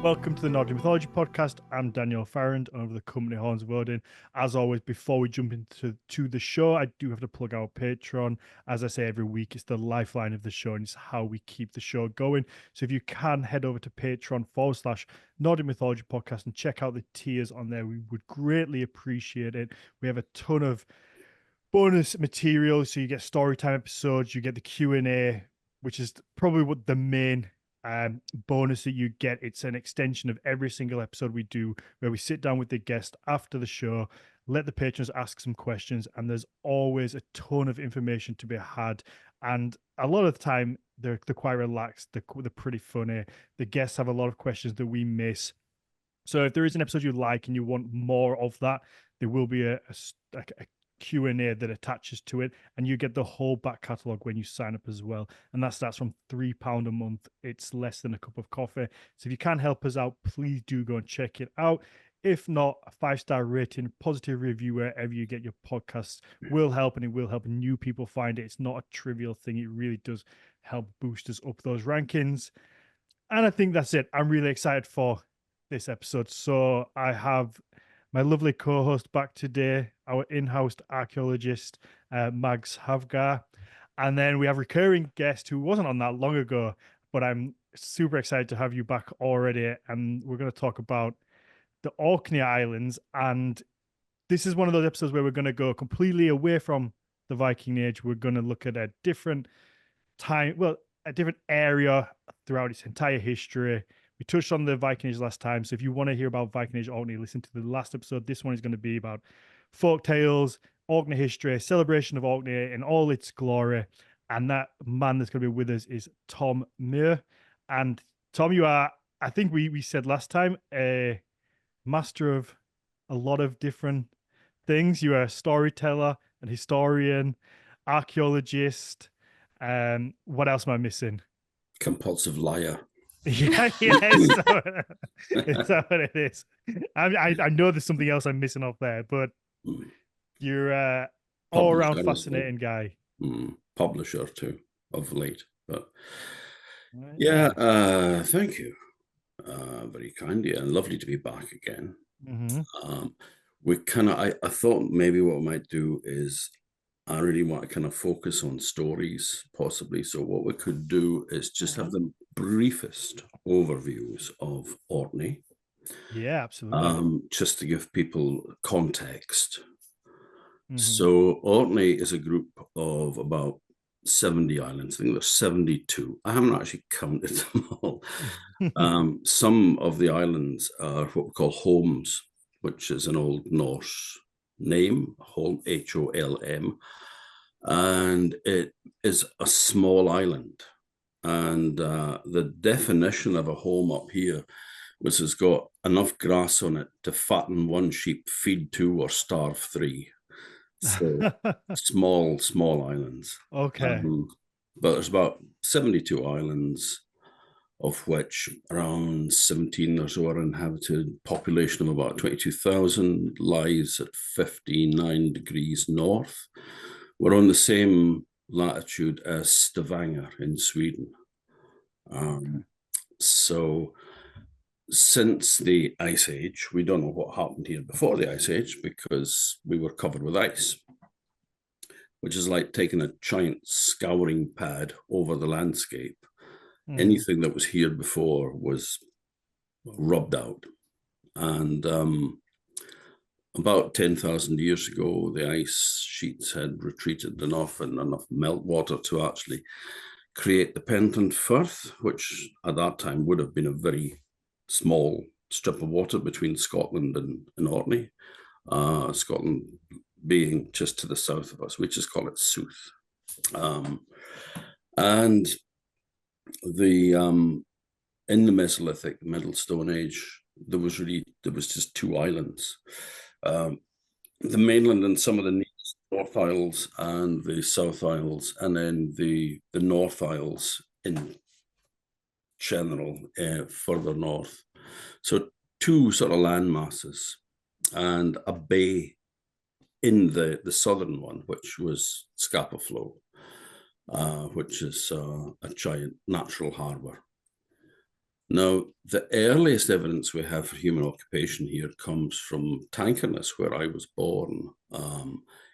Welcome to the Nordic Mythology podcast. I'm Daniel Farrand over the company Horns of Odin. As always, before we jump into the show, I do have to plug our Patreon. As I say every week, it's the lifeline of the show and it's how we keep the show going. So if you can head over to Patreon/Nordic Mythology podcast and check out the tiers on there, we would greatly appreciate it. We have a ton of bonus material. So you get story time episodes, you get the Q&A, which is probably what the main bonus that you get. It's an extension of every single episode we do where we sit down with the guest after the show, let the patrons ask some questions, and there's always a ton of information to be had. And a lot of the time they're quite relaxed, they're pretty funny. The guests have a lot of questions that we miss. So if there is an episode you like and you want more of that, there will be a Q&A that attaches to it, and you get the whole back catalogue when you sign up as well. And that starts from £3 a month. It's less than a cup of coffee. So if you can help us out, please do go and check it out. If not, a 5-star rating, positive review wherever you get your podcasts will help, and it will help new people find it. It's not a trivial thing. It really does help boost us up those rankings. And I think that's it. I'm really excited for this episode. So I have my lovely co-host back today, our in-house archaeologist, Mags Havgar. And then we have recurring guest who wasn't on that long ago, but I'm super excited to have you back already. And we're going to talk about the Orkney Islands. And this is one of those episodes where we're going to go completely away from the Viking Age. We're going to look at a different time, well, a different area throughout its entire history. We touched on the Viking Age last time, so if you want to hear about Viking Age Orkney, listen to the last episode. This one is going to be about folk tales, Orkney history, celebration of Orkney in all its glory. And that man that's going to be with us is Tom Muir. And Tom, you are, I think we said last time, a master of a lot of different things. You are a storyteller, an historian, archaeologist. What else am I missing? Compulsive liar. Yeah, is that what it is? I know there's something else I'm missing off there, but you're all around fascinating guy. Publisher too, of late. But right. Yeah, thank you. Very kind, yeah, and lovely to be back again. We I thought maybe what we might do is I really want to kind of focus on stories, possibly. So what we could do is just have the briefest overviews of Orkney. Yeah, absolutely. Just to give people context. So Orkney is a group of about 70 islands. I think there's 72. I haven't actually counted them all. Some of the islands are what we call holms, which is an Old Norse name, Holm, Holm, and it is a small island. And the definition of a holm up here was it's got enough grass on it to fatten one sheep, feed two, or starve three. So small islands. Okay. But there's about 72 islands, of which around 17 or so are inhabited. Population of about 22,000, lies at 59 degrees north. We're on the same latitude as Stavanger in Sweden. So since the Ice Age, we don't know what happened here before the Ice Age because we were covered with ice, which is like taking a giant scouring pad over the landscape. Anything that was here before was rubbed out. And about 10,000 years ago, the ice sheets had retreated enough and enough meltwater to actually create the Pentland Firth, which at that time would have been a very small strip of water between Scotland and Orkney. Scotland being just to the south of us, we just call it South. And in the Mesolithic, Middle Stone Age, there was just two islands. The mainland and some of the North Isles and the South Isles, and then the North Isles in general, further north. So two sort of land masses and a bay in the southern one, which was Scapa Flow, which is a giant natural harbour. Now, the earliest evidence we have for human occupation here comes from Tankerness, where I was born,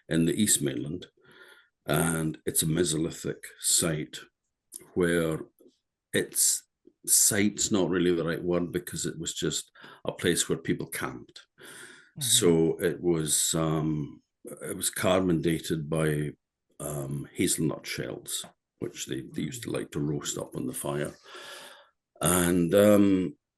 in the East Mainland. And it's a Mesolithic site where site's not really the right word, because it was just a place where people camped. So it was carbon dated by hazelnut shells, which they used to like to roast up on the fire. And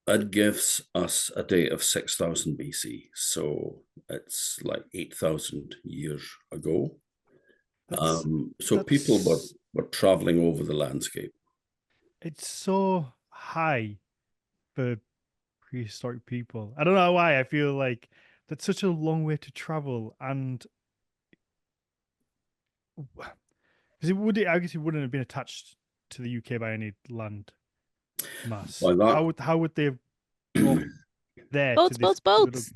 it gives us a date of 6,000 BC. So it's like 8,000 years ago. So people were traveling over the landscape. It's so high for prehistoric people. I don't know why. I feel like that's such a long way to travel, and because I guess it wouldn't have been attached to the UK by any land mass. How would they have got there boats, to this boats.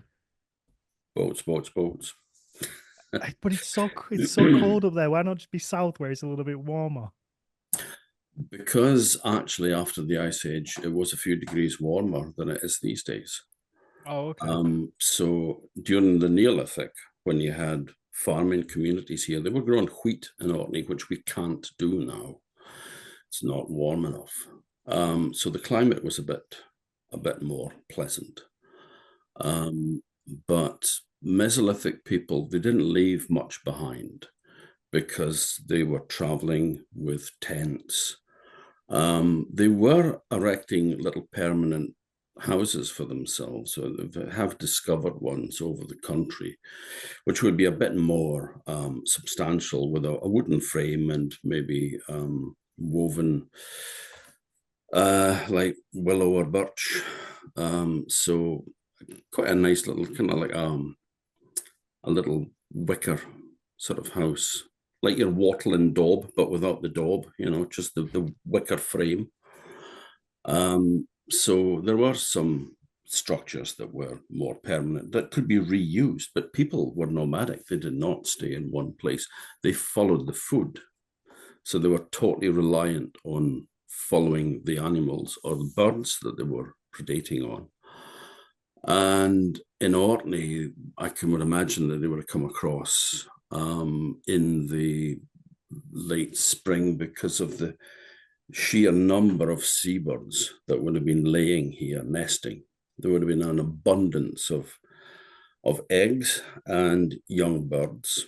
Boats. But it's so cold up there. Why not just be south where it's a little bit warmer? Because actually, after the Ice Age, it was a few degrees warmer than it is these days. Oh, okay. So during the Neolithic, when you had farming communities here, they were growing wheat in Orkney, which we can't do now. It's not warm enough. So the climate was a bit more pleasant. But Mesolithic people, they didn't leave much behind because they were traveling with tents. They were erecting little permanent houses for themselves. So they have discovered ones over the country, which would be a bit more substantial, with a wooden frame and maybe woven like willow or birch. So quite a nice little, kind of like a little wicker sort of house, like your wattle and daub, but without the daub, just the wicker frame. So there were some structures that were more permanent that could be reused, but people were nomadic. They did not stay in one place. They followed the food. So they were totally reliant on following the animals or the birds that they were predating on. And in Orkney, I would imagine that they would have come across in the late spring, because of the sheer number of seabirds that would have been laying here, nesting. There would have been an abundance of eggs and young birds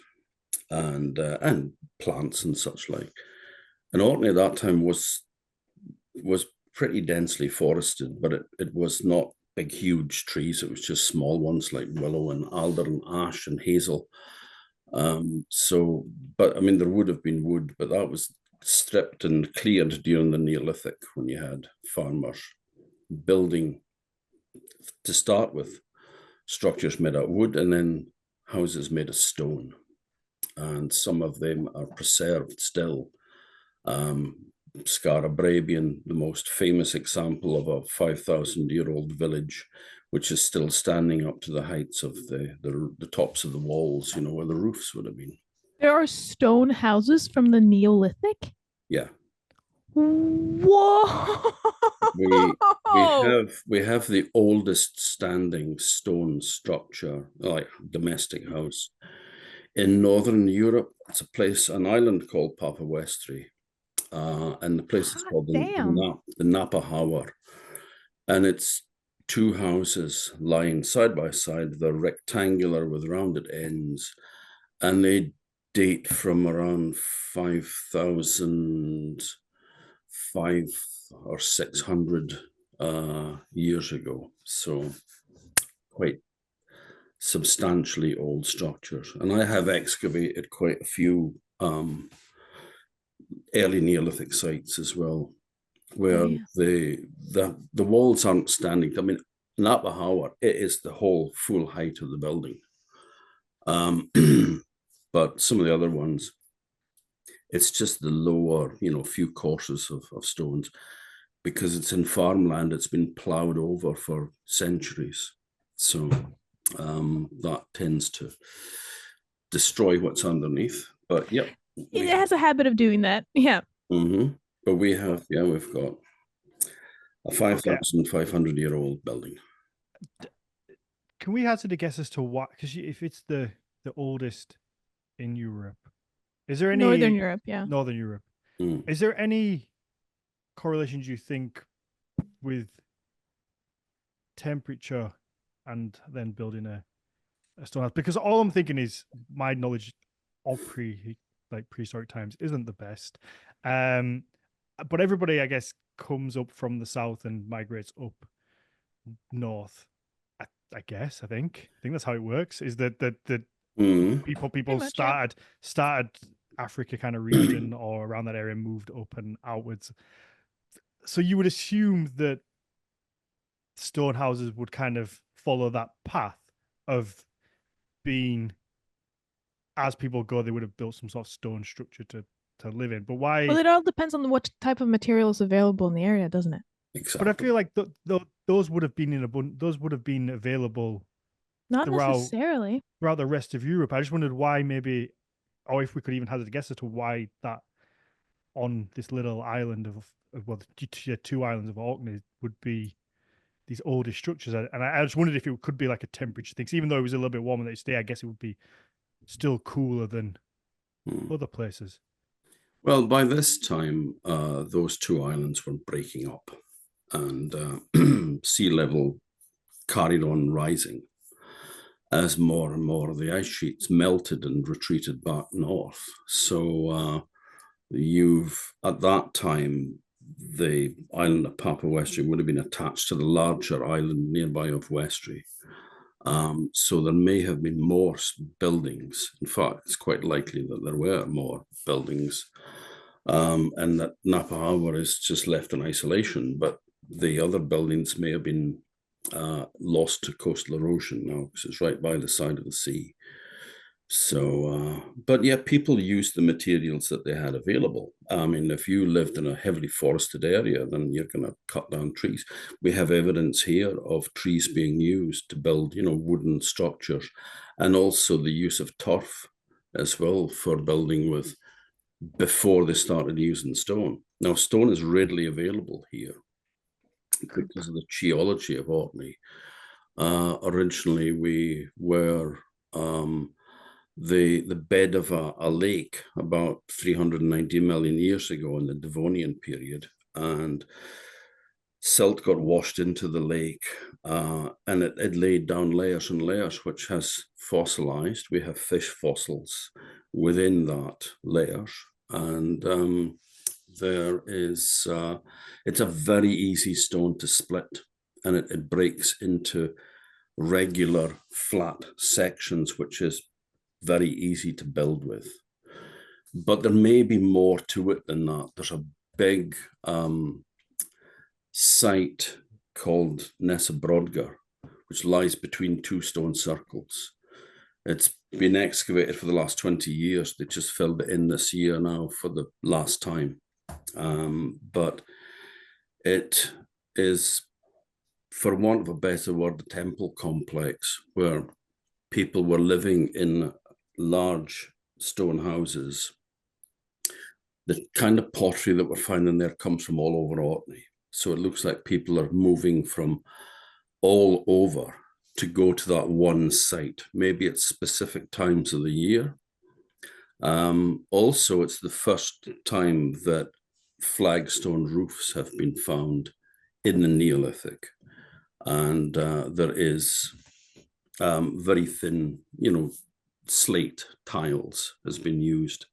and plants and such like. And Orkney at that time was pretty densely forested, but it was not big, huge trees. It was just small ones like willow and alder and ash and hazel. But I mean, there would have been wood, but that was stripped and cleared during the Neolithic, when you had farmers building, to start with, structures made out of wood and then houses made of stone. And some of them are preserved still. Scarabrabian, the most famous example of a 5,000-year-old village, which is still standing up to the heights of the tops of the walls, where the roofs would have been. There are stone houses from the Neolithic? Yeah. Whoa! We have the oldest standing stone structure, like domestic house, in Northern Europe. It's an island called Papawestry. And the place is called the Napa Hauer. And it's two houses lying side by side. They're rectangular with rounded ends, and they date from around 5,500 or 600 years ago. So quite substantially old structures. And I have excavated quite a few early Neolithic sites as well, where the walls aren't standing. I mean, Napa Hauer, it is the whole full height of the building. But some of the other ones, it's just the lower, few courses of stones, because it's in farmland. It's been plowed over for centuries. So that tends to destroy what's underneath. But yeah. It has a habit of doing that. Yeah. Mm-hmm. But we've got A 5,500-year-old building. Can we hazard a guess as to what? Because if it's the oldest in Europe, is there any Northern Europe? Yeah. Northern Europe. Mm. Is there any correlations you think with temperature and then building a stone house? Because all I'm thinking is my knowledge of prehistoric times isn't the best. But everybody, I guess, comes up from the south and migrates up north. I guess I think that's how it works. Is that people Pretty much, yeah. started Africa kind of region or around that area, moved up and outwards. So you would assume that stone houses would kind of follow that path of being, as people go, they would have built some sort of stone structure to live in. But why? Well, it all depends on what type of material is available in the area, doesn't it? Exactly. But I feel like those would have been those would have been available Not throughout necessarily. the rest of Europe. I just wondered why, maybe, or if we could even hazard a guess as to why that on this little island of well, two islands of Orkney would be these older structures. And I just wondered if it could be like a temperature thing. So even though it was a little bit warmer that day, I guess it would be still cooler than other places. Well, by this time, those two islands were breaking up, and sea level carried on rising as more and more of the ice sheets melted and retreated back north. So at that time, the island of Papua Westray would have been attached to the larger island nearby of Westray. So there may have been more buildings. In fact, it's quite likely that there were more buildings, and that Napahawa is just left in isolation. But the other buildings may have been lost to coastal erosion now, because it's right by the side of the sea. So, but yeah, people used the materials that they had available. I mean, if you lived in a heavily forested area, then you're going to cut down trees. We have evidence here of trees being used to build, wooden structures, and also the use of turf as well for building with before they started using stone. Now, stone is readily available here because of the geology of Orkney. Originally, we were the bed of a lake about 390 million years ago in the Devonian period, and silt got washed into the lake, and it laid down layers and layers, which has fossilized. We have fish fossils within that layers, and there is it's a very easy stone to split, and it breaks into regular flat sections, which is very easy to build with. But there may be more to it than that. There's a big site called Nessa Brodgar, which lies between two stone circles. It's been excavated for the last 20 years. They just filled it in this year now for the last time. But it is, for want of a better word, a temple complex where people were living in large stone houses. The kind of pottery that we're finding there comes from all over Orkney. So it looks like people are moving from all over to go to that one site. Maybe at specific times of the year. Also, it's the first time that flagstone roofs have been found in the Neolithic. And there is very thin, slate tiles has been used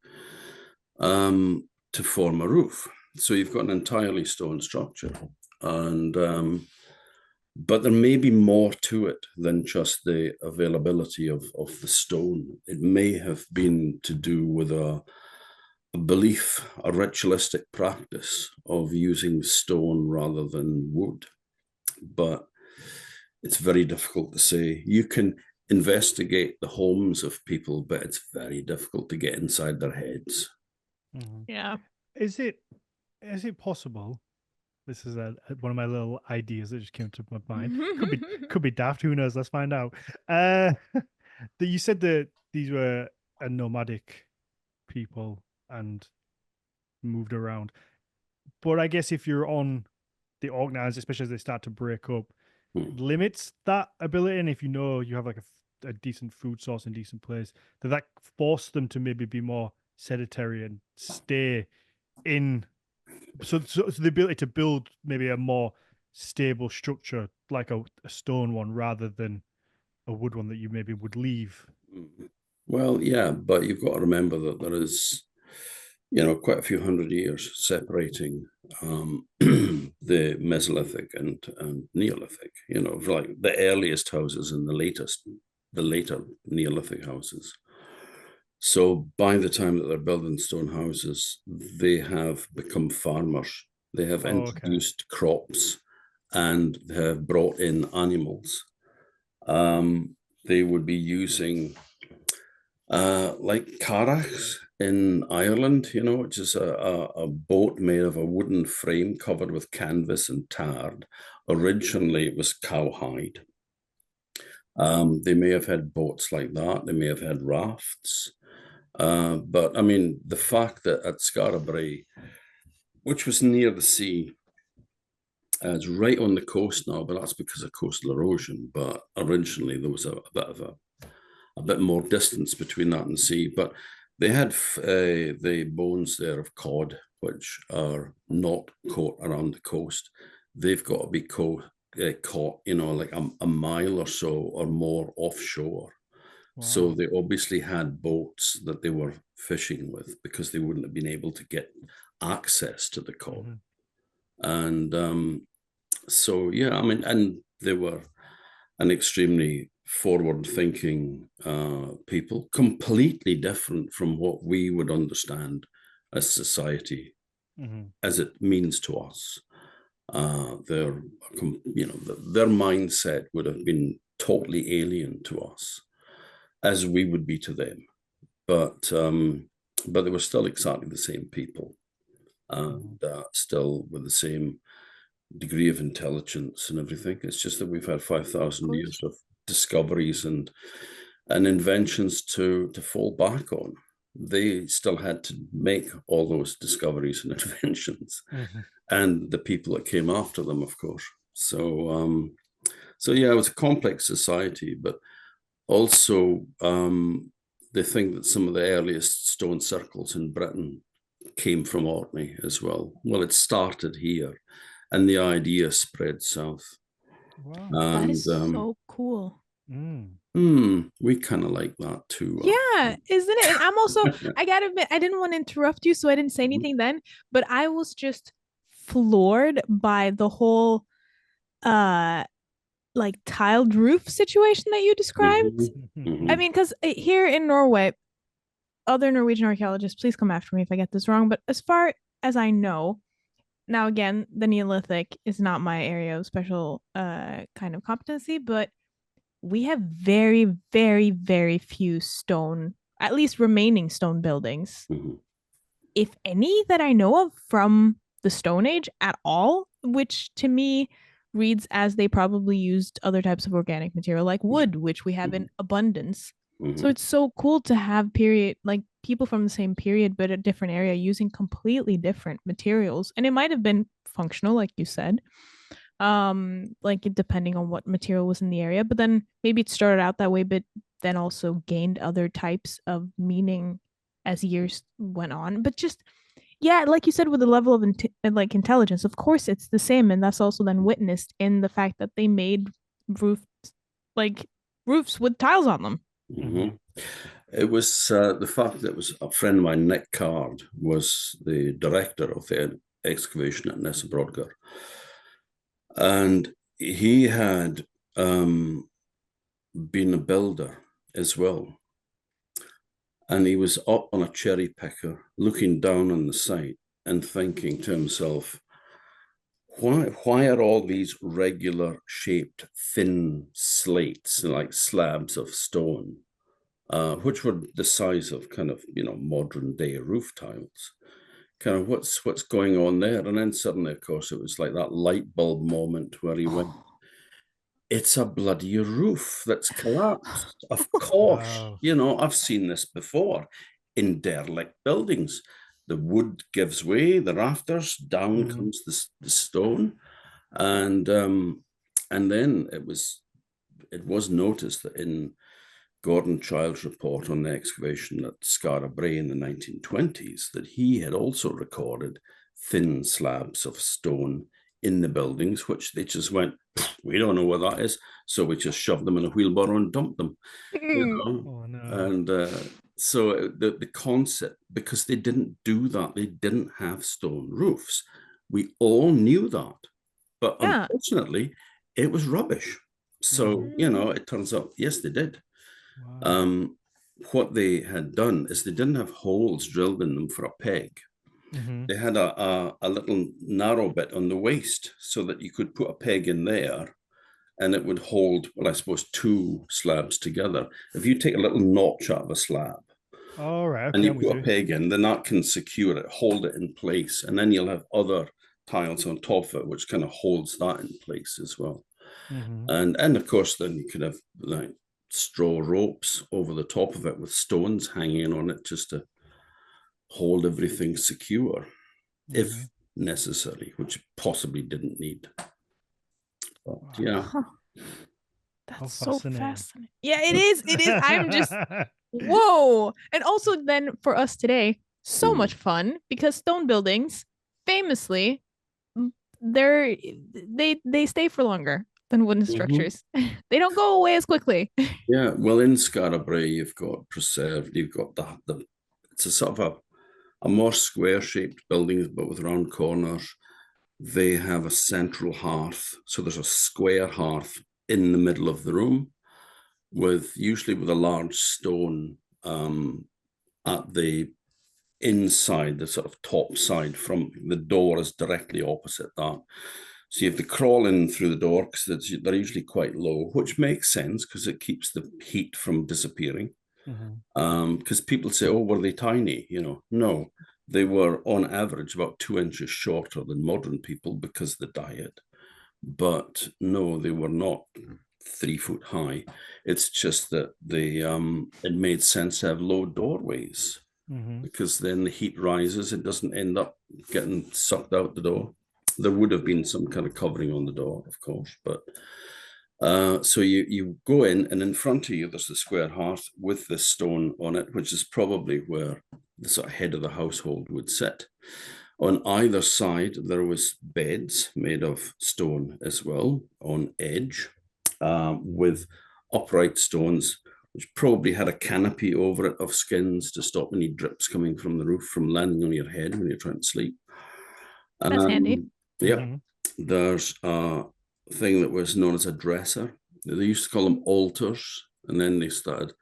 to form a roof. So you've got an entirely stone structure, and but there may be more to it than just the availability of the stone. It may have been to do with a belief, a ritualistic practice of using stone rather than wood. But it's very difficult to say. You can investigate the homes of people, but it's very difficult to get inside their heads. Mm-hmm. Yeah. Is it possible? This is one of my little ideas that just came to my mind. Could be daft. Who knows? Let's find out. That you said that these were a nomadic people and moved around, but I guess if you're on the Orkney Islands, especially as they start to break up, Hmm. limits that ability. And if you know you have like a decent food source and decent place, that force them to maybe be more sedentary and stay in. So the ability to build maybe a more stable structure, like a stone one, rather than a wood one that you maybe would leave. Well, yeah, but you've got to remember that there is, quite a few hundred years separating the Mesolithic and Neolithic. Like the earliest houses and the later Neolithic houses. So by the time that they're building stone houses, they have become farmers. They have introduced crops and have brought in animals. They would be using like carracks in Ireland, which is a boat made of a wooden frame covered with canvas and tarred. Originally, it was cowhide. They may have had boats like that. They may have had rafts. But I mean, the fact that at Skara, which was near the sea, it's right on the coast now, but that's because of coastal erosion. But originally there was a bit more distance between that and sea. But they had the bones there of cod, which are not caught around the coast. They've got to be caught, like a mile or so or more offshore. Wow. So they obviously had boats that they were fishing with because they wouldn't have been able to get access to the cod. And so, yeah, I mean, and they were an extremely forward-thinking people, completely different from what we would understand as society as it means to us. Their mindset would have been totally alien to us, as we would be to them. But they were still exactly the same people, and still with the same degree of intelligence and everything. It's just that we've had 5,000 years of discoveries and inventions to fall back on. They still had to make all those discoveries and inventions, and the people that came after them, of course. So yeah, it was a complex society, but also they think that some of the earliest stone circles in Britain came from Orkney as well. Well, it started here, and the idea spread south. Wow. That is so cool. We kind of like that too. Yeah, isn't it? And I'm also, I gotta admit, I didn't want to interrupt you, so I didn't say anything then, but I was just floored by the whole like tiled roof situation that you described. I mean, because here in Norway, other Norwegian archaeologists, please come after me if I get this wrong, but as far as I know, now again, the Neolithic is not my area of special kind of competency, but we have very, very, very few stone, at least remaining stone buildings, if any, that I know of from the Stone Age at all, which to me reads as they probably used other types of organic material like wood, which we have in abundance. So it's so cool to have people from the same period but a different area using completely different materials. And it might have been functional, like you said, like depending on what material was in the area, but then maybe it started out that way, but then also gained other types of meaning as years went on. But just, yeah, like you said, with the level of like intelligence, of course it's the same, and that's also then witnessed in the fact that they made roofs with tiles on them. It was the fact that it was a friend of mine, Nick Card, was the director of the excavation at Nessa Brodgar. And he had been a builder as well. And he was up on a cherry picker, looking down on the site and thinking to himself, why are all these regular shaped thin slates, like slabs of stone, which were the size of kind of, modern day roof tiles? Kind of what's going on there? And then suddenly, of course, it was like that light bulb moment where he went, it's a bloody roof that's collapsed. Of course, I've seen this before in derelict buildings. The wood gives way, the rafters, down comes the stone. And then it was noticed that in Gordon Child's report on the excavation at Skara Brae in the 1920s, that he had also recorded thin slabs of stone in the buildings, which they just went, we don't know what that is, so we just shoved them in a wheelbarrow and dumped them. Oh, no. And so the concept, because they didn't do that, they didn't have stone roofs. We all knew that, but unfortunately, it was rubbish. So, it turns out, yes, they did. Wow. What they had done is they didn't have holes drilled in them for a peg. They had a little narrow bit on the waist so that you could put a peg in there and it would hold, well, I suppose, two slabs together. If you take a little notch out of a slab, and you put a peg in, then that can secure it, hold it in place, and then you'll have other tiles on top of it, which kind of holds that in place as well. And of course, then you could have like straw ropes over the top of it with stones hanging on it just to hold everything secure, if necessary, which possibly didn't need. But, yeah. That's so fascinating. Yeah, it is. It is. I'm just, whoa. And also then for us today, so much fun, because stone buildings, famously, they stay for longer than wooden structures. They don't go away as quickly. Yeah, well, in Skara Brae, you've got preserved, you've got the it's a sort of a more square-shaped building, but with round corners. They have a central hearth. So there's a square hearth in the middle of the room, usually with a large stone at the inside, the sort of top side. From the door is directly opposite that. So you have to crawl in through the door because they're usually quite low, which makes sense because it keeps the heat from disappearing. Because people say, oh, were they tiny? No. They were, on average, about 2 inches shorter than modern people because of the diet. But no, they were not 3 foot high. It's just that it made sense to have low doorways because then the heat rises. It doesn't end up getting sucked out the door. There would have been some kind of covering on the door, of course, but so you go in, and in front of you, there's the square hearth with the stone on it, which is probably where the sort of head of the household would sit. On either side, there was beds made of stone as well, on edge, with upright stones, which probably had a canopy over it of skins to stop any drips coming from the roof from landing on your head when you're trying to sleep. That's handy. Yeah. There's a thing that was known as a dresser. They used to call them altars, and then they started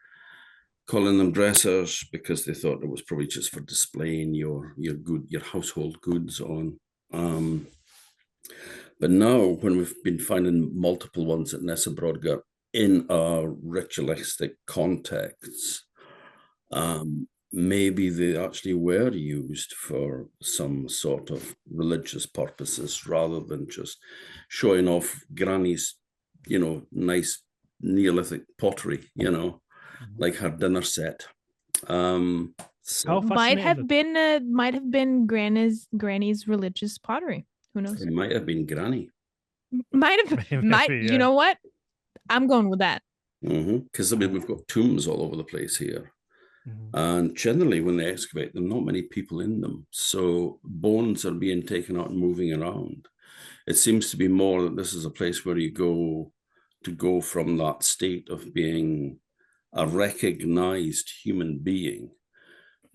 calling them dressers because they thought it was probably just for displaying your household goods on. But now, when we've been finding multiple ones at Nessa Brodgar in a ritualistic contexts, maybe they actually were used for some sort of religious purposes rather than just showing off Granny's, nice Neolithic pottery, like her dinner set. So might have been Granny's religious pottery. Who knows? It might have been Granny. You know what? I'm going with that. Because we've got tombs all over the place here. And generally, when they excavate them, not many people in them. So bones are being taken out and moving around. It seems to be more that this is a place where you go from that state of being a recognized human being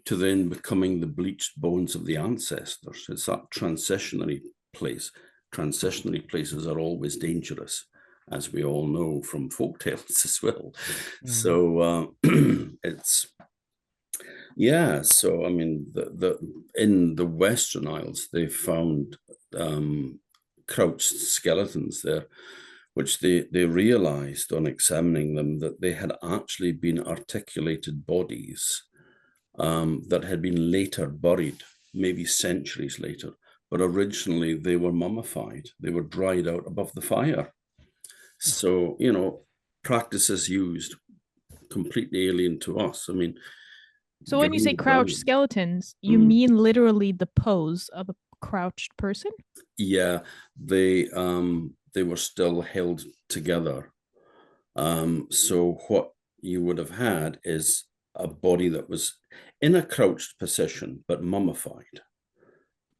to then becoming the bleached bones of the ancestors. It's that transitionary place. Transitionary places are always dangerous, as we all know from folktales as well. So it's... Yeah, so I mean, in the Western Isles, they found crouched skeletons there, which they realized on examining them that they had actually been articulated bodies that had been later buried, maybe centuries later, but originally they were mummified. They were dried out above the fire. So, practices used completely alien to us. I mean, so when you say crouched skeletons, you mean literally the pose of a crouched person? Yeah, they were still held together. So what you would have had is a body that was in a crouched position, but mummified.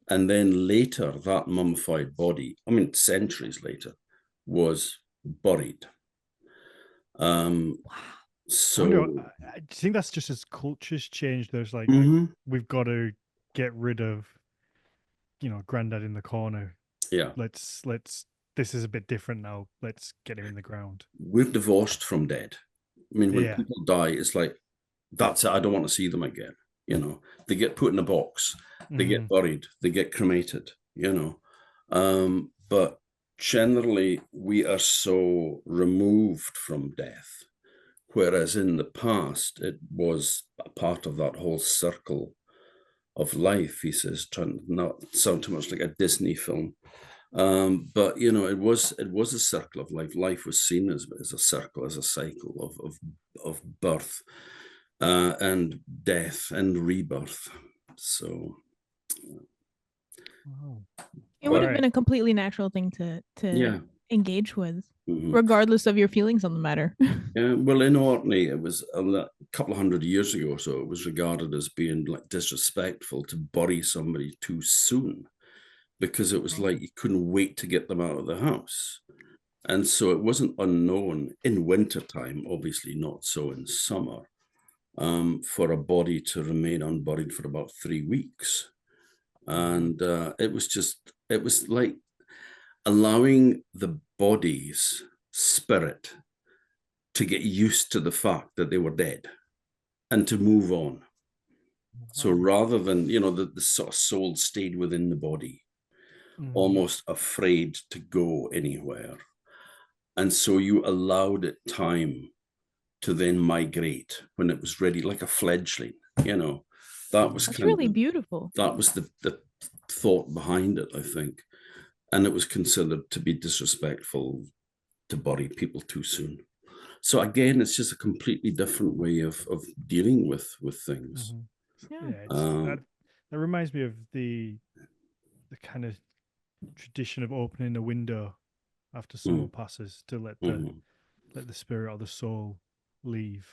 And then later, that mummified body, I mean, centuries later, was buried. Wow. I wonder, So do you think that's just as cultures change? There's like, we've got to get rid of, granddad in the corner. yeah, Let's this is a bit different now. Let's get him in the ground. we're divorced from dead. I mean, when Yeah. people die, it's like, that's it. I don't want to see them again. They get put in a box, they get buried, they get cremated, But generally, we are so removed from death. Whereas in the past, it was a part of that whole circle of life, he says, trying to not sound too much like a Disney film. But it was a circle of life. Life was seen as a circle, as a cycle of birth and death and rebirth. So it would have been a completely natural thing to engage with, regardless of your feelings on the matter. Yeah, well, in Orkney, it was a couple of hundred years ago or so, it was regarded as being like disrespectful to bury somebody too soon, because it was like you couldn't wait to get them out of the house. And so it wasn't unknown in wintertime, obviously not so in summer, for a body to remain unburied for about 3 weeks. And it was like allowing the body's spirit to get used to the fact that they were dead and to move on. So rather than, the sort of soul stayed within the body, almost afraid to go anywhere. And so you allowed it time to then migrate when it was ready, like a fledgling, That was That's really beautiful. That was the thought behind it, I think. And it was considered to be disrespectful to bury people too soon. So again, it's just a completely different way of dealing with things. That reminds me of the kind of tradition of opening a window after someone passes to let the spirit or the soul leave.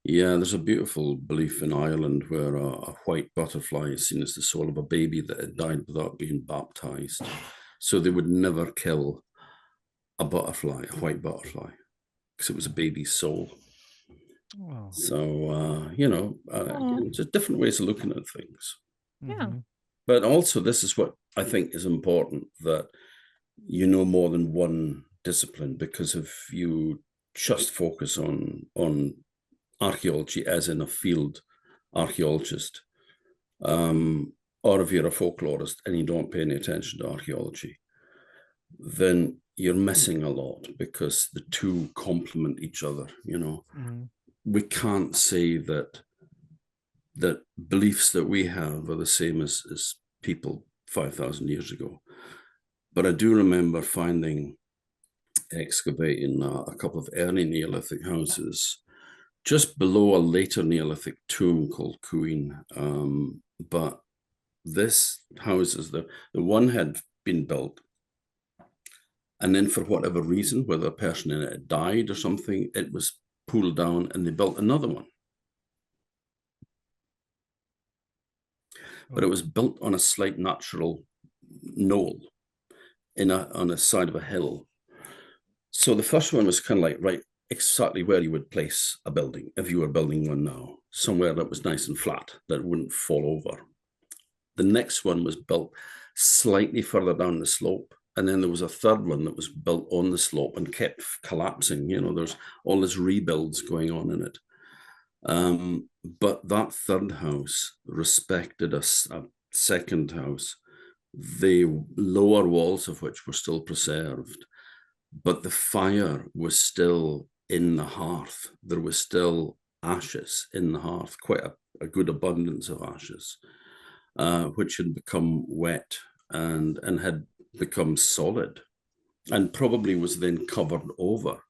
Yeah, there's a beautiful belief in Ireland where a white butterfly is seen as the soul of a baby that had died without being baptized. So they would never kill a butterfly, a white butterfly, because it was a baby's soul. Wow. So, just different ways of looking at things. Yeah. But also, this is what I think is important, that more than one discipline, because if you just focus on archaeology as in a field archaeologist, or if you're a folklorist and you don't pay any attention to archaeology, then you're missing a lot, because the two complement each other. We can't say that beliefs that we have are the same as people 5,000 years ago. But I do remember excavating a couple of early Neolithic houses just below a later Neolithic tomb called Cuin. But this houses, the one had been built, and then for whatever reason, whether a person in it had died or something, it was pulled down and they built another one. But it was built on a slight natural knoll on a side of a hill. So the first one was kind of like right exactly where you would place a building if you were building one now, somewhere that was nice and flat, that wouldn't fall over. The next one was built slightly further down the slope. And then there was a third one that was built on the slope and kept collapsing. There's all this rebuilds going on in it. But that third house respected a second house, the lower walls of which were still preserved, but the fire was still in the hearth. There was still ashes in the hearth, quite a good abundance of ashes, which had become wet and had become solid, and probably was then covered over.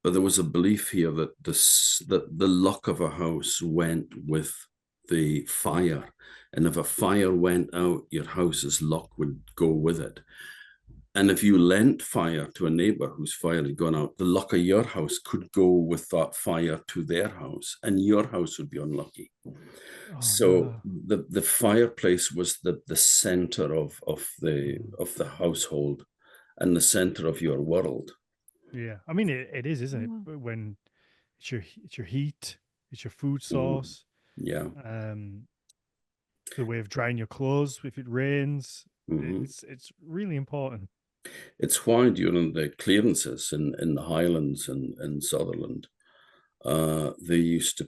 But there was a belief here that the luck of a house went with the fire. And if a fire went out, your house's luck would go with it. And if you lent fire to a neighbor whose fire had gone out, the luck of your house could go with that fire to their house, and your house would be unlucky. Oh, so wow. the fireplace was the center of the household and the center of your world. Yeah, I mean it is, isn't it? When it's your heat, it's your food source. Yeah. The way of drying your clothes if it rains. Mm-hmm. It's really important. It's why during the clearances in the Highlands and Sutherland, they used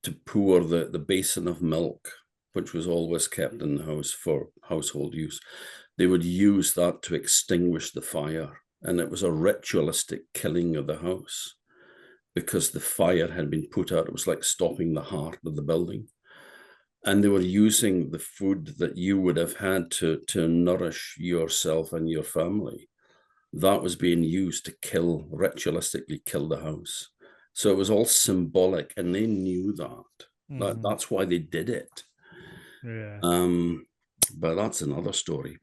to pour the basin of milk, which was always kept in the house for household use. They would use that to extinguish the fire. And it was a ritualistic killing of the house because the fire had been put out. It was like stopping the heart of the building. And they were using the food that you would have had to nourish yourself and your family. That was being used to ritualistically kill the house. So it was all symbolic, and they knew that. Mm-hmm. That's why they did it. Yeah. But that's another story.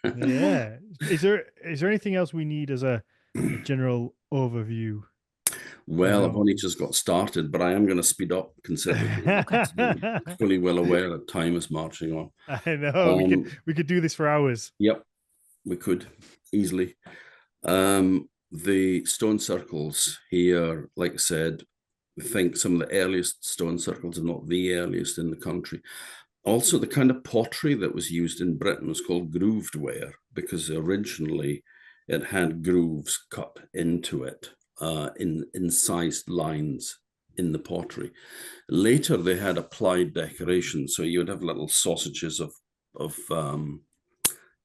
Yeah. Is there anything else we need as a general overview? Well, I've only just got started, but I am going to speed up considerably. I'm fully well aware that time is marching on. I know. We could do this for hours. Yep, we could easily. The stone circles here, like I said, I think some of the earliest stone circles are not the earliest in the country. Also, the kind of pottery that was used in Britain was called grooved ware because originally it had grooves cut into it in incised lines in the pottery. Later, they had applied decoration. So you would have little sausages of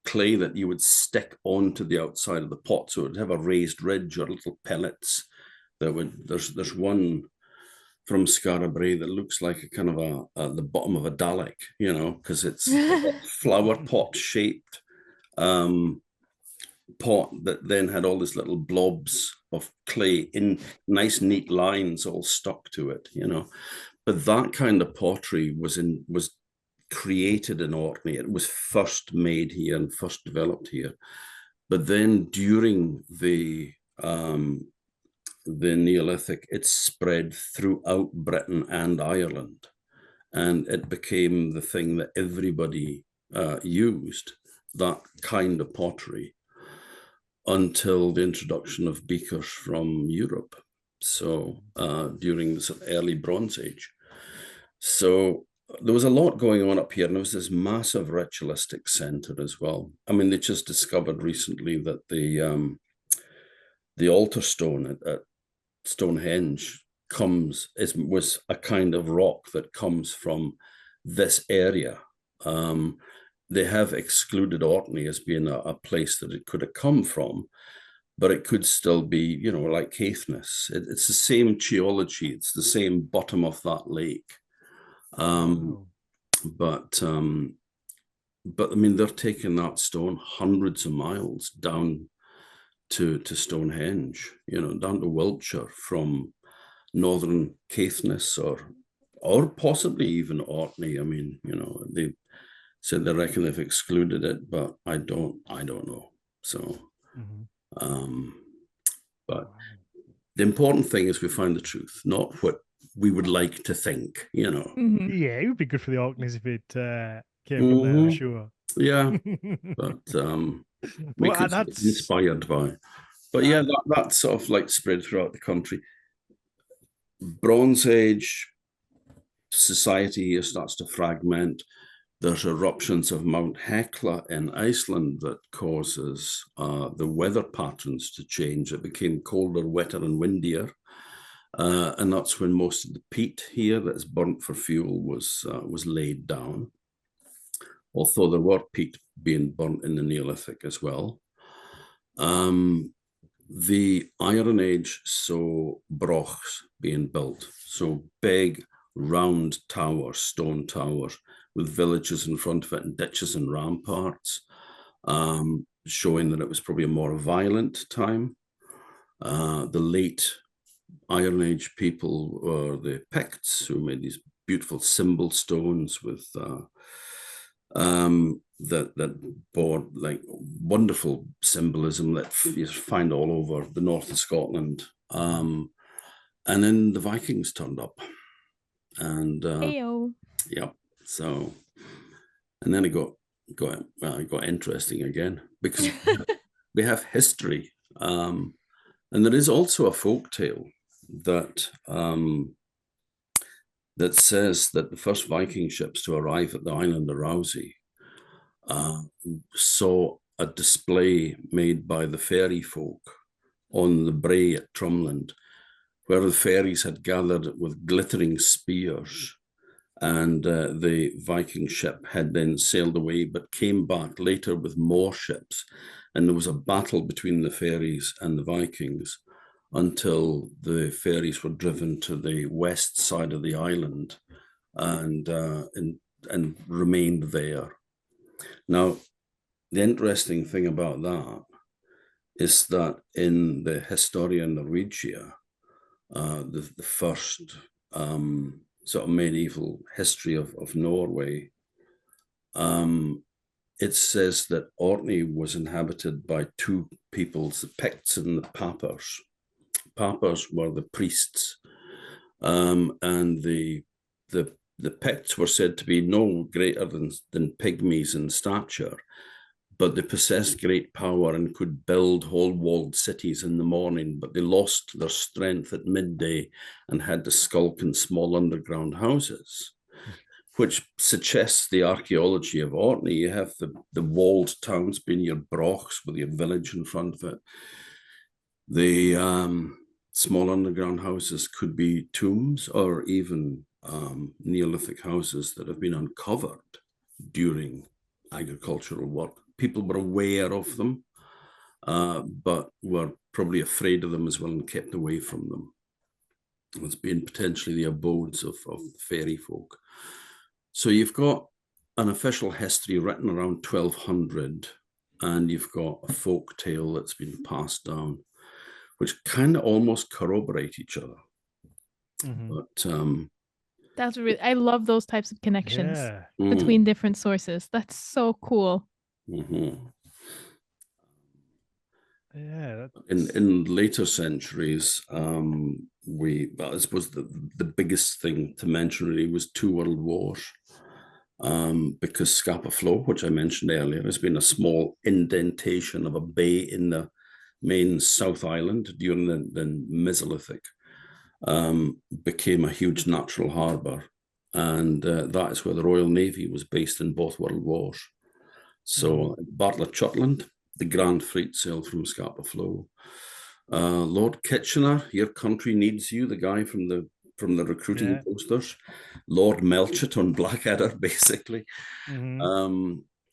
clay that you would stick onto the outside of the pot. So it would have a raised ridge or little pellets that would, there's one from Skara that looks like a kind of the bottom of a Dalek, because it's a flower pot shaped pot that then had all these little blobs of clay in nice neat lines all stuck to it, But that kind of pottery was created in Orkney. It was first made here and first developed here. But then during the Neolithic, it spread throughout Britain and Ireland. And it became the thing that everybody used, that kind of pottery, until the introduction of beakers from Europe. So during the sort of early Bronze Age. So there was a lot going on up here, and there was this massive ritualistic center as well. I mean, they just discovered recently that the altar stone at Stonehenge was a kind of rock that comes from this area. They have excluded Orkney as being a place that it could have come from, but it could still be, like Caithness. It's the same geology. It's the same bottom of that lake. Wow. But I mean, they're taking that stone hundreds of miles down to Stonehenge, down to Wiltshire from northern Caithness or possibly even Orkney. I mean, they said they reckon they've excluded it, but I don't know. So, but the important thing is we find the truth, not what we would like to think, Mm-hmm. Yeah, it would be good for the Orkneys if it came from there, for sure. Yeah, but because it's inspired by. But yeah, that sort of like spread throughout the country. Bronze Age society here starts to fragment. There's eruptions of Mount Hekla in Iceland that causes the weather patterns to change. It became colder, wetter, and windier. And that's when most of the peat here that is burnt for fuel was laid down. Although there were peat being burnt in the Neolithic as well. The Iron Age saw brochs being built. So big, round towers, stone towers, with villages in front of it and ditches and ramparts, showing that it was probably a more violent time. The late Iron Age people were the Picts, who made these beautiful symbol stones with that bore like wonderful symbolism that you find all over the north of Scotland. And then the Vikings turned up, and yeah, so, and then it got interesting again, because we have history, and there is also a folk tale that that says that the first Viking ships to arrive at the island of Rousey saw a display made by the fairy folk on the brae at Trumland, where the fairies had gathered with glittering spears, and the Viking ship had then sailed away, but came back later with more ships, and there was a battle between the fairies and the Vikings until the fairies were driven to the west side of the island and remained there. Now, the interesting thing about that is that in the Historia Norwegia, the first sort of medieval history of Norway, it says that Orkney was inhabited by two peoples, the Picts and the Pappers. Pappers were the priests, and the Picts were said to be no greater than pygmies in stature, but they possessed great power and could build whole walled cities in the morning, but they lost their strength at midday and had to skulk in small underground houses, which suggests the archaeology of Orkney. You have the walled towns being your brochs with your village in front of it. The small underground houses could be tombs or even Neolithic houses that have been uncovered during agricultural work. People were aware of them, but were probably afraid of them as well and kept away from them. It's been potentially the abodes of fairy folk. So you've got an official history written around 1200, and you've got a folk tale that's been passed down, which kind of almost corroborate each other. But that's really, I love those types of connections between different sources. That's so cool. Yeah. In later centuries, I suppose the biggest thing to mention really was 2 world wars, because Scapa Flow, which I mentioned earlier, has been a small indentation of a bay in the main South Island during the Mesolithic, became a huge natural harbour, and that is where the Royal Navy was based in both World Wars. So Bartlett Shotland, the Grand Fleet sailed from Scapa Flow. Lord Kitchener, your country needs you, the guy from the recruiting posters. Lord Melchett on Blackadder, basically.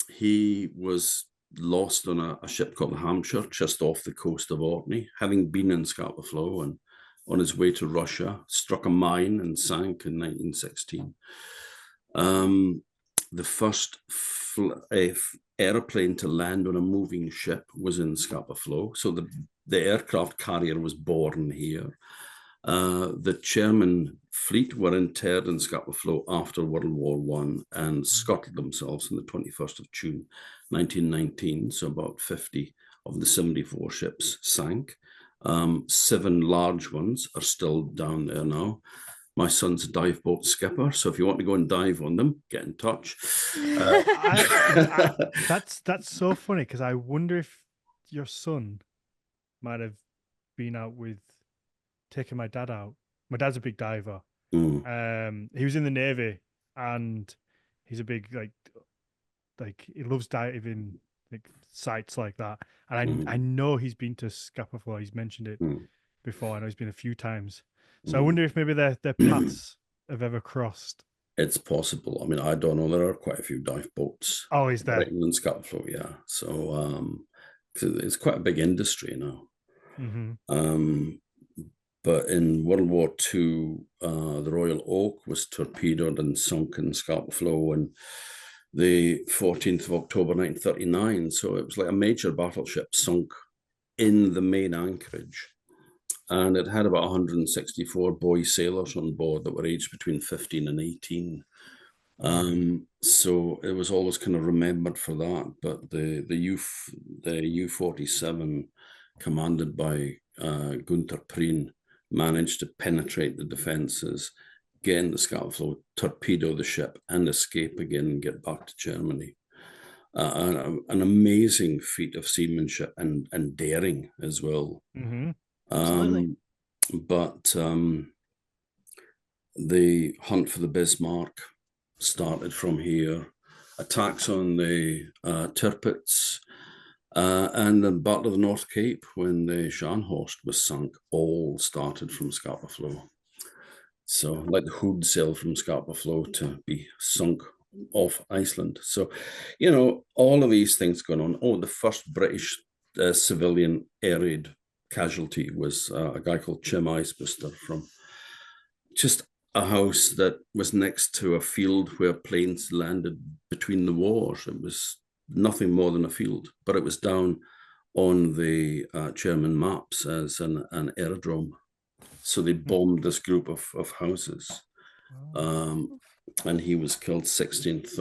He was lost on a ship called the Hampshire, just off the coast of Orkney, having been in Scapa Flow, and on his way to Russia, struck a mine and sank in 1916. The first airplane to land on a moving ship was in Scapa Flow. So the aircraft carrier was born here. The German fleet were interred in Scapa Flow after World War I and scuttled themselves on the 21st of June, 1919. So about 50 of the 74 ships sank. 7 large ones are still down there now. My son's a dive boat skipper, so if you want to go and dive on them, get in touch. That's so funny, because I wonder if your son might have been out with taking my dad out. My dad's a big diver. He was in the Navy, and he's a big like he loves diving, like sites like that. And I know he's been to Scapa Flow. He's mentioned it before. I know he's been a few times. So I wonder if maybe their paths have ever crossed. It's possible. I mean, I don't know. There are quite a few dive boats. Oh, is there? Right in Scapa Flow, yeah. So it's quite a big industry now. But in World War II, the Royal Oak was torpedoed and sunk in Scapa Flow on the 14th of October 1939. So it was like a major battleship sunk in the main anchorage. and it had about 164 boy sailors on board that were aged between 15 and 18. So it was always kind of remembered for that. But the U-47, commanded by Gunther Prien, managed to penetrate the defenses, get in the Scapa, torpedo the ship, and escape again and get back to Germany. An amazing feat of seamanship and daring as well. Absolutely. But the hunt for the Bismarck started from here. Attacks on the Tirpitz and the Battle of the North Cape, when the Scharnhorst was sunk, all started from Scapa Flow. So like the Hood sailed from Scapa Flow to be sunk off Iceland. So, you know, all of these things going on. Oh, the first British civilian air raid casualty was a guy called Chim Icebuster from just a house that was next to a field where planes landed between the wars. It was nothing more than a field, but it was down on the German maps as an aerodrome. So they bombed this group of houses. And he was killed 16th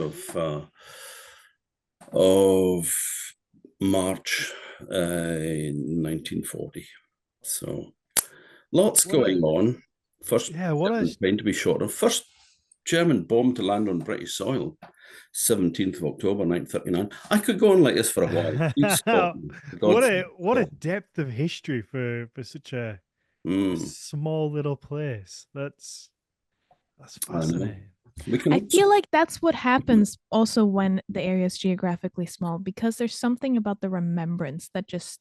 of March 1940. So lots going on. First plane to be shot on. First German bomb to land on British soil, 17th of October 1939. I could go on like this for a while. What a depth of history for such a small little place. That's fascinating. I feel like that's what happens also when the area is geographically small, because there's something about the remembrance that just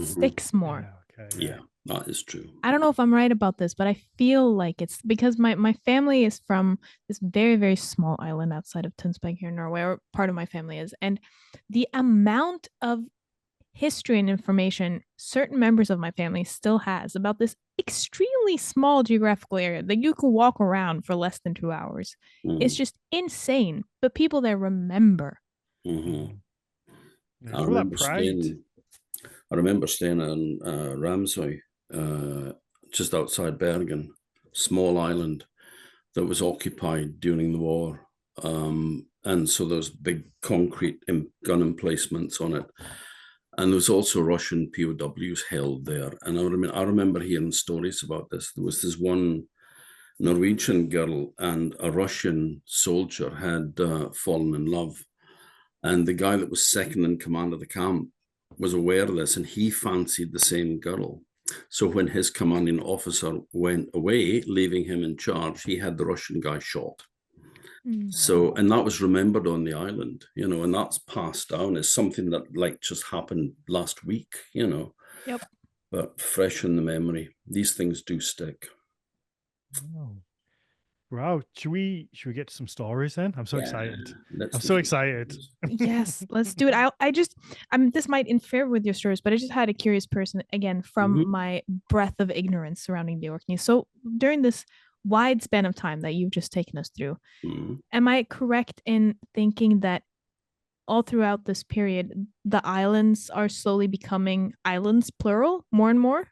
sticks more. Yeah, that is true. I don't know if I'm right about this, but I feel like it's because my family is from this very, very small island outside of Tønsberg here in Norway, or part of my family is. And the amount of history and information certain members of my family still has about this extremely small geographical area that you can walk around for less than 2 hours. It's just insane, but people there remember. I remember staying in Ramsøy, just outside Bergen, small island that was occupied during the war. And so there's big concrete gun emplacements on it. And there was also Russian POWs held there. And I remember hearing stories about this. There was this one Norwegian girl and a Russian soldier had fallen in love. And the guy that was second in command of the camp was aware of this, and he fancied the same girl. So when his commanding officer went away, leaving him in charge, he had the Russian guy shot. So, and that was remembered on the island, you know, and that's passed down as something that like just happened last week, you know. Yep. But fresh in the memory. These things do stick. Wow. Should we get some stories then? I'm so excited. I'm so excited. Yes, let's do it. This might interfere with your stories, but I just had a curious person again from my breadth of ignorance surrounding the Orkney. So during this wide span of time that you've just taken us through, am I correct in thinking that all throughout this period, the islands are slowly becoming islands, plural, more and more?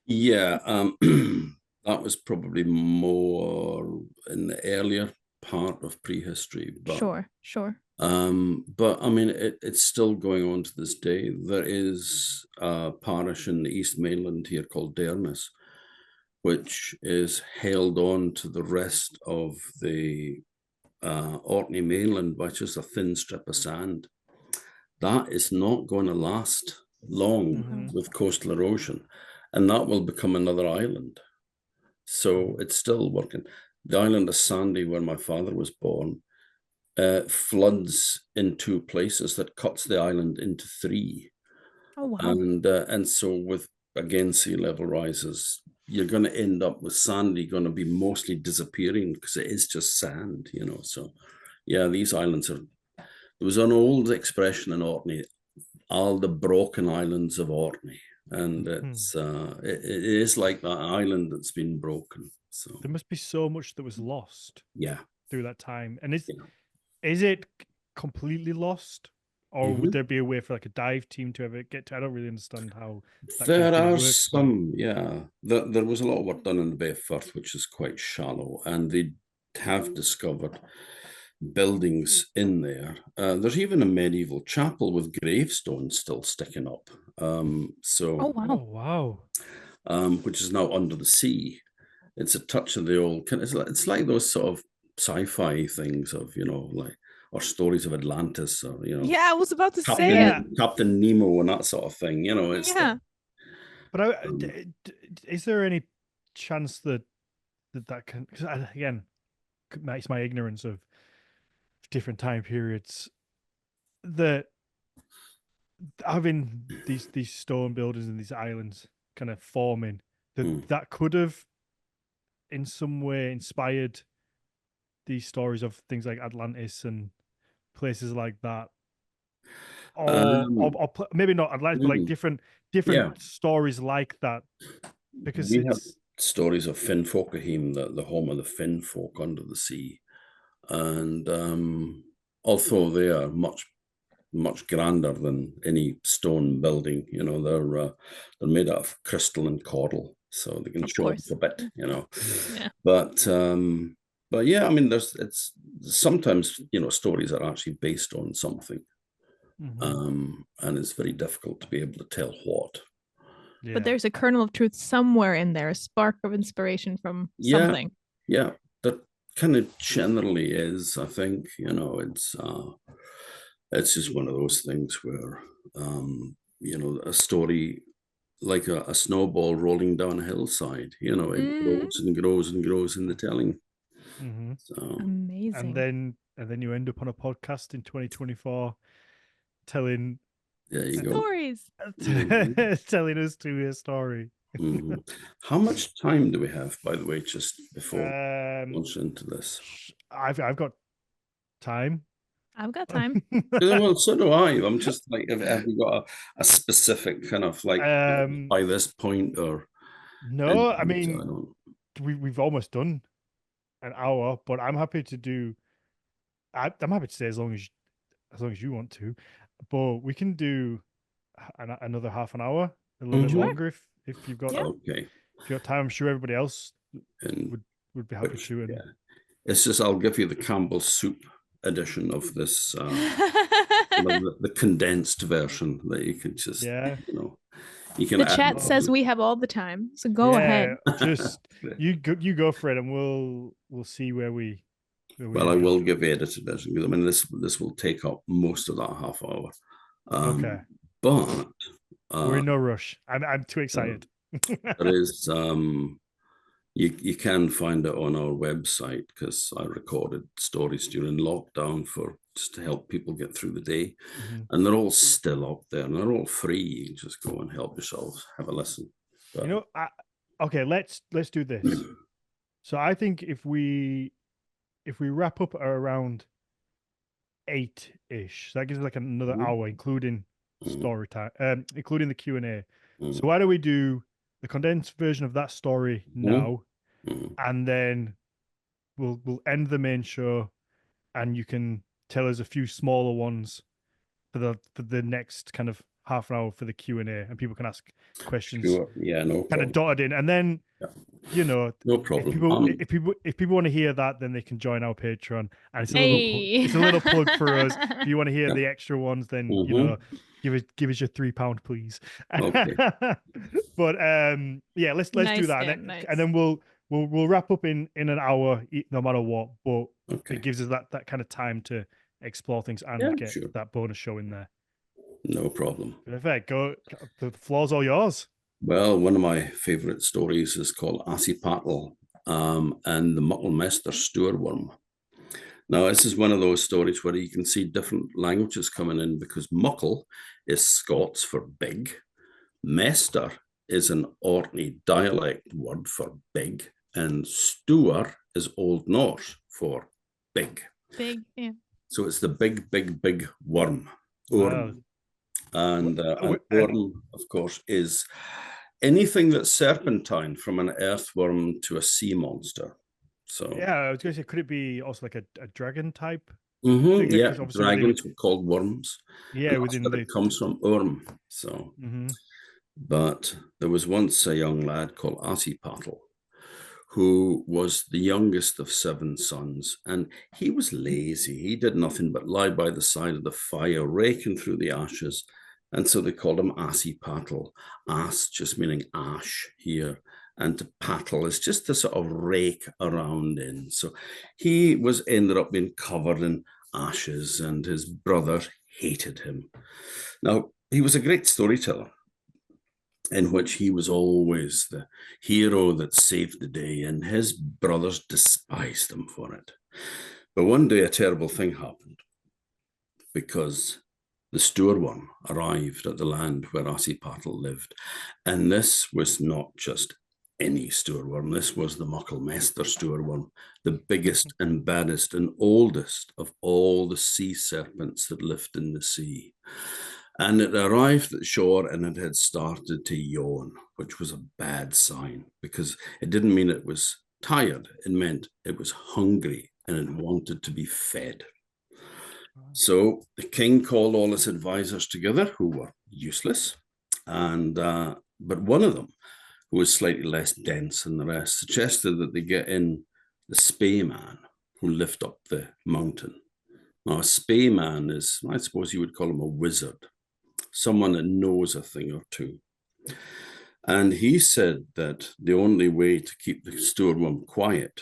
Yeah, that was probably more in the earlier part of prehistory. But, Sure. But I mean, it's still going on to this day. There is a parish in the East Mainland here called Dearnes, which is held on to the rest of the Orkney mainland by just a thin strip of sand. That is not going to last long with coastal erosion, and that will become another island. So it's still working. The island of Sandy, where my father was born, floods in 2 places that cuts the island into 3. Oh, wow. And so with, again, sea level rises, you're going to end up with Sandy going to be mostly disappearing because it is just sand, you know. So, yeah, these islands are... There was an old expression in Orkney, all the broken islands of Orkney. And it's it is like that island that's been broken. So there must be so much that was lost. Yeah. Through that time. And is it completely lost? Or would there be a way for like a dive team to ever get to? I don't really understand how that kind There of thing are works. some, yeah. There was a lot of work done in the Bay of Firth, which is quite shallow, and they have discovered buildings in there. There's even a medieval chapel with gravestones still sticking up. Oh wow! Which is now under the sea. It's a touch of the old kind. It's like those sort of sci-fi things of like or stories of Atlantis or Yeah, I was about to say it. Captain Nemo and that sort of thing. It's But is there any chance that can? Because again, it's my ignorance of different time periods that having these stone buildings and these islands kind of forming that could have in some way inspired these stories of things like Atlantis and places like that, or maybe not Atlantis, but like different stories like that, because we have stories of Finnfolkaheme, the home of the Finn folk under the sea, and although they are much grander than any stone building, they're made out of crystal and coral, so they can show up a bit, Yeah. But yeah, I mean, it's sometimes stories are actually based on something, and it's very difficult to be able to tell what. Yeah. But there's a kernel of truth somewhere in there, a spark of inspiration from something. Yeah, that kind of generally is. I think it's just one of those things where a story like a snowball rolling down a hillside. It grows and grows and grows in the telling. So amazing. And then you end up on a podcast in 2024 telling stories. Telling us to a story. How much time do we have, by the way, just before launch into this? I've got time. I've got time. Well, so do I. I'm just like, have we got a specific kind of like by this point or? No, I mean, we've almost done an hour, but I'm happy to do. I'm happy to stay as long as you want to, but we can do another half an hour, a little bit longer if you've got if you've got time. I'm sure everybody else would be happy to. And it's just I'll give you the Campbell's soup edition of this, the condensed version that you could just you can. The chat says we have all the time, so go ahead. Just you go for it, and we'll see where we. Well, I will give edited version because I mean this will take up most of that half hour. Okay, but we're in no rush. I'm too excited. There is you can find it on our website because I recorded stories during lockdown just to help people get through the day, and they're all still up there and they're all free. You can just go and help yourselves, have a listen. But, okay, let's do this. So I think if we wrap up around 8-ish, so that gives us like another hour, including story time, including the Q&A. So why don't we do the condensed version of that story now, and then we'll end the main show, and you can tell us a few smaller ones for the next kind of half an hour for the Q&A, and people can ask questions. Sure. Yeah, no problem. Kind of dotted in, and then no problem. If people want to hear that, then they can join our Patreon, and it's a little plug for us. If you want to hear the extra ones, then give us your £3, please. Okay. But let's do that, and then we'll wrap up in an hour, no matter what. But it gives us that kind of time to explore things and get that bonus show in there. No problem. Perfect. Go. The floor's all yours. Well, one of my favourite stories is called Assipattle and the Mucklemester Stoorworm. Now, this is one of those stories where you can see different languages coming in because Muckle is Scots for big. Mester is an Orkney dialect word for big. And Stoor is Old Norse for big. Big, yeah. So it's the big worm. Wow. And worm, of course, is anything that's serpentine, from an earthworm to a sea monster. So yeah, I was going to say, could it be also like a dragon type? Yeah, dragons were called worms. Yeah, within that's where it comes from, Orm. So, but there was once a young lad called Asipattle, who was the youngest of 7 sons, and he was lazy. He did nothing but lie by the side of the fire, raking through the ashes, and so they called him Asipattle. As just meaning ash here, and to paddle is just to sort of rake around in. So he ended up being covered in ashes, and his brother hated him. Now, he was a great storyteller, in which he was always the hero that saved the day, and his brothers despised him for it. But one day a terrible thing happened, because the Stoorworm arrived at the land where Asipattle lived, and this was not just any Stoorworm. This was the Mucklemester Stoorworm, the biggest and baddest and oldest of all the sea serpents that lived in the sea. And it arrived at shore, and it had started to yawn, which was a bad sign, because it didn't mean it was tired. It meant it was hungry and it wanted to be fed. So the king called all his advisors together, who were useless, and but one of them, who was slightly less dense than the rest, suggested that they get in the Spaeman, who lived up the mountain. Now, a Spaeman is, I suppose you would call him a wizard, someone that knows a thing or two. And he said that the only way to keep the Stoorworm quiet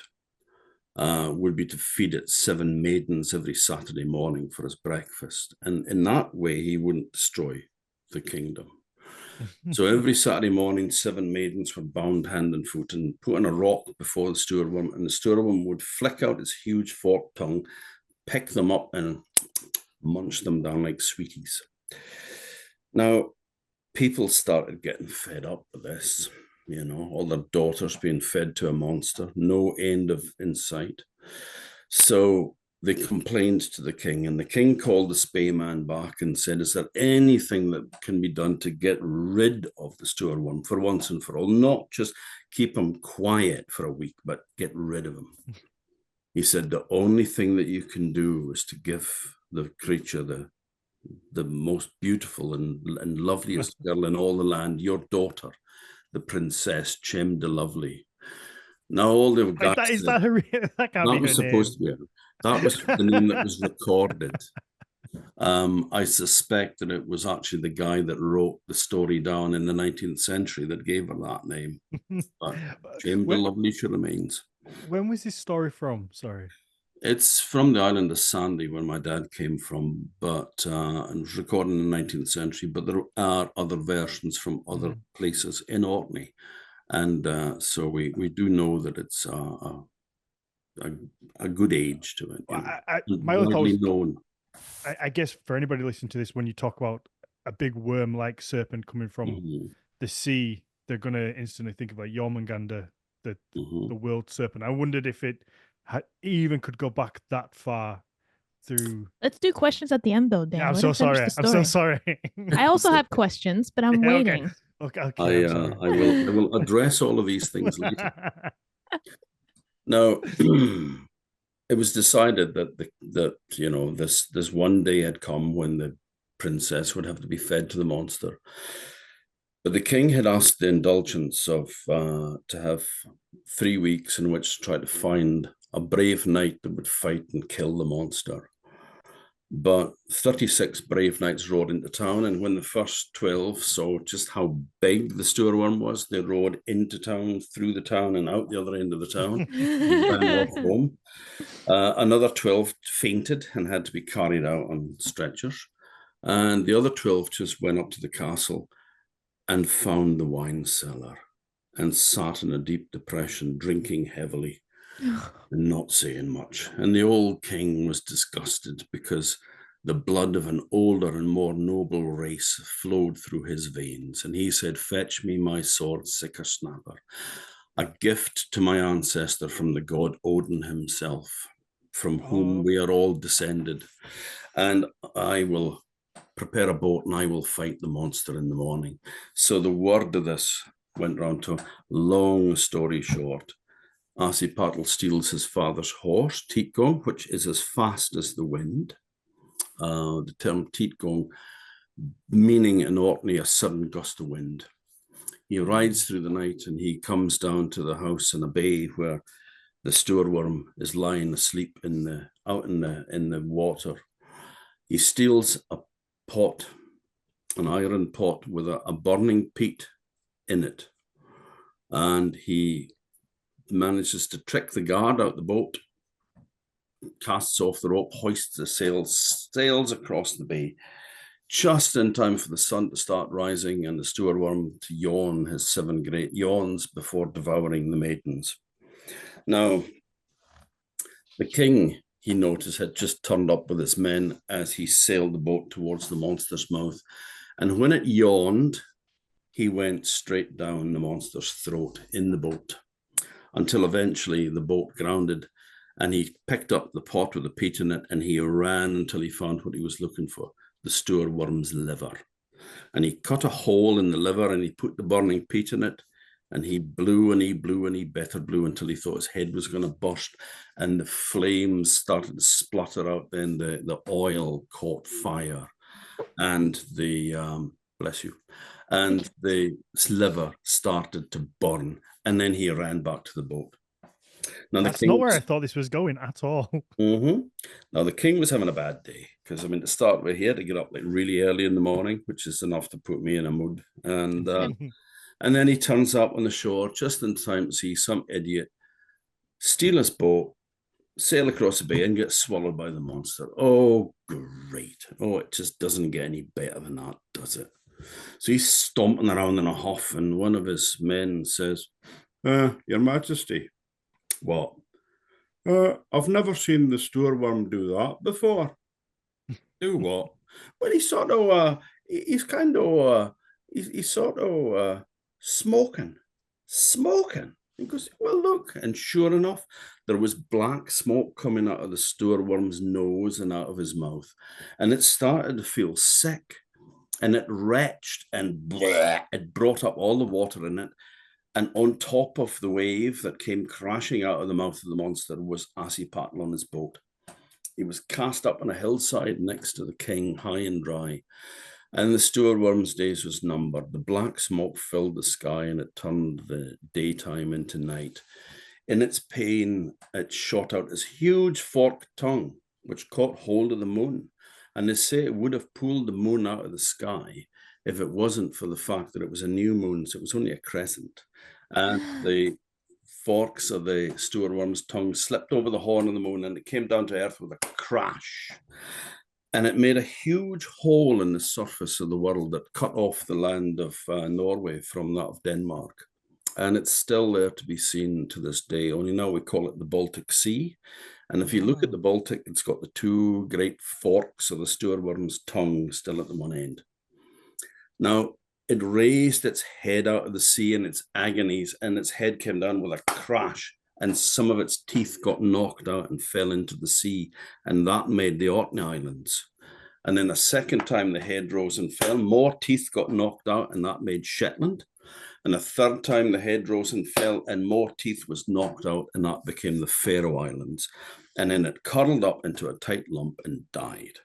would be to feed it 7 maidens every Saturday morning for his breakfast. And in that way, he wouldn't destroy the kingdom. So every Saturday morning, 7 maidens were bound hand and foot and put on a rock before the Stoorworm, and the Stoorworm would flick out its huge forked tongue, pick them up, and munch them down like sweeties. Now, people started getting fed up with this, all their daughters being fed to a monster, no end in sight. So they complained to the king, and the king called the Spaeman back and said, is there anything that can be done to get rid of the Stoorworm for once and for all? Not just keep him quiet for a week, but get rid of him. He said, the only thing that you can do is to give the creature the most beautiful and loveliest girl in all the land, your daughter, the Princess Chem de Lovely. Now all the guys that was supposed to be that was the name that was recorded. I suspect that it was actually the guy that wrote the story down in the 19th century that gave her that name. But Chem de Lovely she remains. When was this story from? Sorry. It's from the island of Sandy, where my dad came from, but it was recorded in the 19th century. But there are other versions from other places in Orkney, and so we do know that it's a good age to it. My other thought known. I guess for anybody listening to this, when you talk about a big worm-like serpent coming from the sea, they're going to instantly think about Jormungandr, the world serpent. I wondered if it even could go back that far through. Let's do questions at the end, though, Dan. Yeah, I'm so sorry. I'm so sorry. I also have questions, but I'm waiting. Okay. I will address all of these things later. Now, it was decided that this one day had come when the princess would have to be fed to the monster. But the king had asked the indulgence of to have 3 weeks in which to try to find a brave knight that would fight and kill the monster. But 36 brave knights rode into town, and when the first 12 saw just how big the Stoorworm was, they rode into town, through the town, and out the other end of the town, and off home. Another 12 fainted and had to be carried out on stretchers. And the other 12 just went up to the castle and found the wine cellar and sat in a deep depression, drinking heavily and not saying much. And the old king was disgusted because the blood of an older and more noble race flowed through his veins. And he said, fetch me my sword, Sickersnapper, a gift to my ancestor from the god Odin himself, from whom we are all descended. And I will prepare a boat and I will fight the monster in the morning. So the word of this went round to, long story short, Asipatl steals his father's horse, Teitgong, which is as fast as the wind. The term Teitgong meaning in Orkney a sudden gust of wind. He rides through the night and he comes down to the house in a bay where the stoorworm is lying asleep out in the water. He steals a pot, an iron pot with a burning peat in it, and he manages to trick the guard out the boat, casts off the rope, hoists the sails, sails across the bay, just in time for the sun to start rising and the stoorworm to yawn his 7 great yawns before devouring the maidens. Now, the king, he noticed, had just turned up with his men as he sailed the boat towards the monster's mouth. And when it yawned, he went straight down the monster's throat in the boat until eventually the boat grounded and he picked up the pot with the peat in it and he ran until he found what he was looking for, the stoorworm's liver. And he cut a hole in the liver and he put the burning peat in it and he blew and he blew and he better blew until he thought his head was going to burst and the flames started to splutter out. Then the oil caught fire and the, bless you, and the liver started to burn. And then he ran back to the boat. Now, that's not where I thought this was going at all. Now, the king was having a bad day because, I mean, to start with, he had to get up like really early in the morning, which is enough to put me in a mood. And then he turns up on the shore just in time to see some idiot steal his boat, sail across the bay and get swallowed by the monster. Oh, great. Oh, it just doesn't get any better than that, does it? So he's stomping around in a huff and one of his men says, Your Majesty, what? I've never seen the stoorworm do that before. Do what? Well, he's sort of, he's kind of, he's sort of smoking. He goes, well, look. And sure enough, there was black smoke coming out of the stoorworm's nose and out of his mouth. And it started to feel sick. And it retched and it brought up all the water in it. And on top of the wave that came crashing out of the mouth of the monster was Asipatl on his boat. He was cast up on a hillside next to the king, high and dry. And the stoorworm's days was numbered. The black smoke filled the sky and it turned the daytime into night. In its pain, it shot out its huge forked tongue, which caught hold of the moon. And they say it would have pulled the moon out of the sky if it wasn't for the fact that it was a new moon, so it was only a crescent. And the forks of the stoorworm's tongue slipped over the horn of the moon and it came down to earth with a crash. And it made a huge hole in the surface of the world that cut off the land of Norway from that of Denmark. And it's still there to be seen to this day. Only now we call it the Baltic Sea. And if you look at the Baltic, it's got the 2 great forks of the stoorworm's tongue still at the one end. Now, it raised its head out of the sea in its agonies, and its head came down with a crash, and some of its teeth got knocked out and fell into the sea, and that made the Orkney Islands. And then a second time the head rose and fell, more teeth got knocked out, and that made Shetland. And a third time the head rose and fell and more teeth was knocked out and that became the Faroe Islands. And then it curled up into a tight lump and died.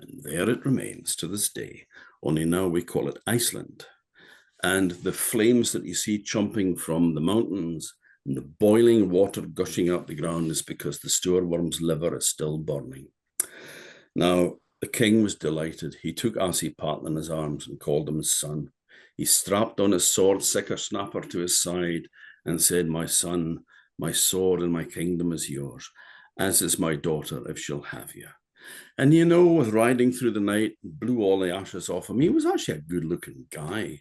And there it remains to this day, only now we call it Iceland. And the flames that you see chomping from the mountains and the boiling water gushing out the ground is because the stoorworm's liver is still burning. Now, the king was delighted. He took Asipatl in his arms and called him his son. He strapped on his sword, sicker snapper, to his side and said, my son, my sword and my kingdom is yours, as is my daughter if she'll have you. And you know, with riding through the night, blew all the ashes off him. He was actually a good-looking guy.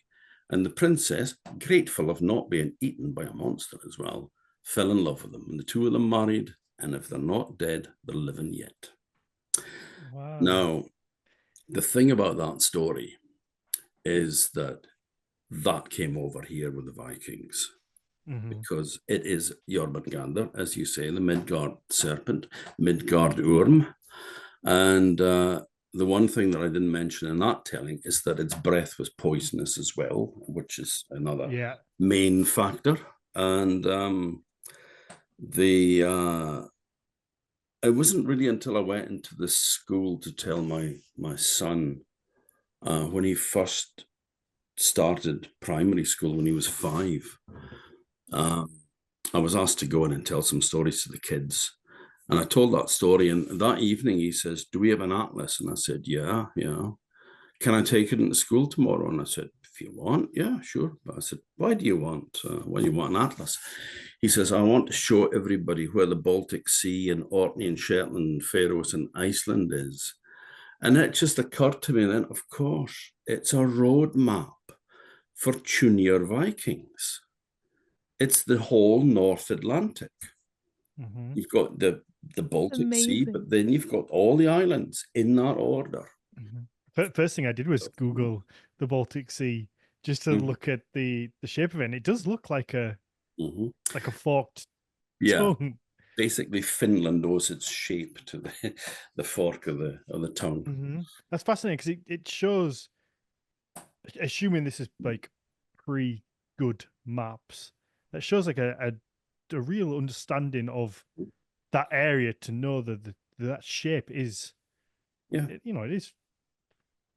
And the princess, grateful of not being eaten by a monster as well, fell in love with him. And the 2 of them married, and if they're not dead, they're living yet. Wow. Now, the thing about that story is that came over here with the Vikings, because it is Jormungandr, as you say, the Midgard serpent, Midgard Urm. And the one thing that I didn't mention in that telling is that its breath was poisonous as well, which is another main factor. And it wasn't really until I went into the school to tell my son when he first started primary school when he was 5. I was asked to go in and tell some stories to the kids. And I told that story. And that evening he says, "Do we have an atlas?" And I said, "Yeah. Can I take it into school tomorrow?" And I said, "If you want, yeah, sure." But I said, "Why do you want an atlas?" He says, "I want to show everybody where the Baltic Sea and Orkney and Shetland, Faroes and Iceland is." And it just occurred to me then, of course, it's a roadmap for Junior Vikings. It's the whole North Atlantic. You've got the Baltic Sea, but then you've got all the islands in that order. First thing I did was Google the Baltic Sea just to look at the shape of it. And it does look like a forked tongue. Basically, Finland owes its shape to the fork of the tongue. That's fascinating because it shows, assuming this is like pre-good maps, that shows like a real understanding of that area to know that that shape is, it is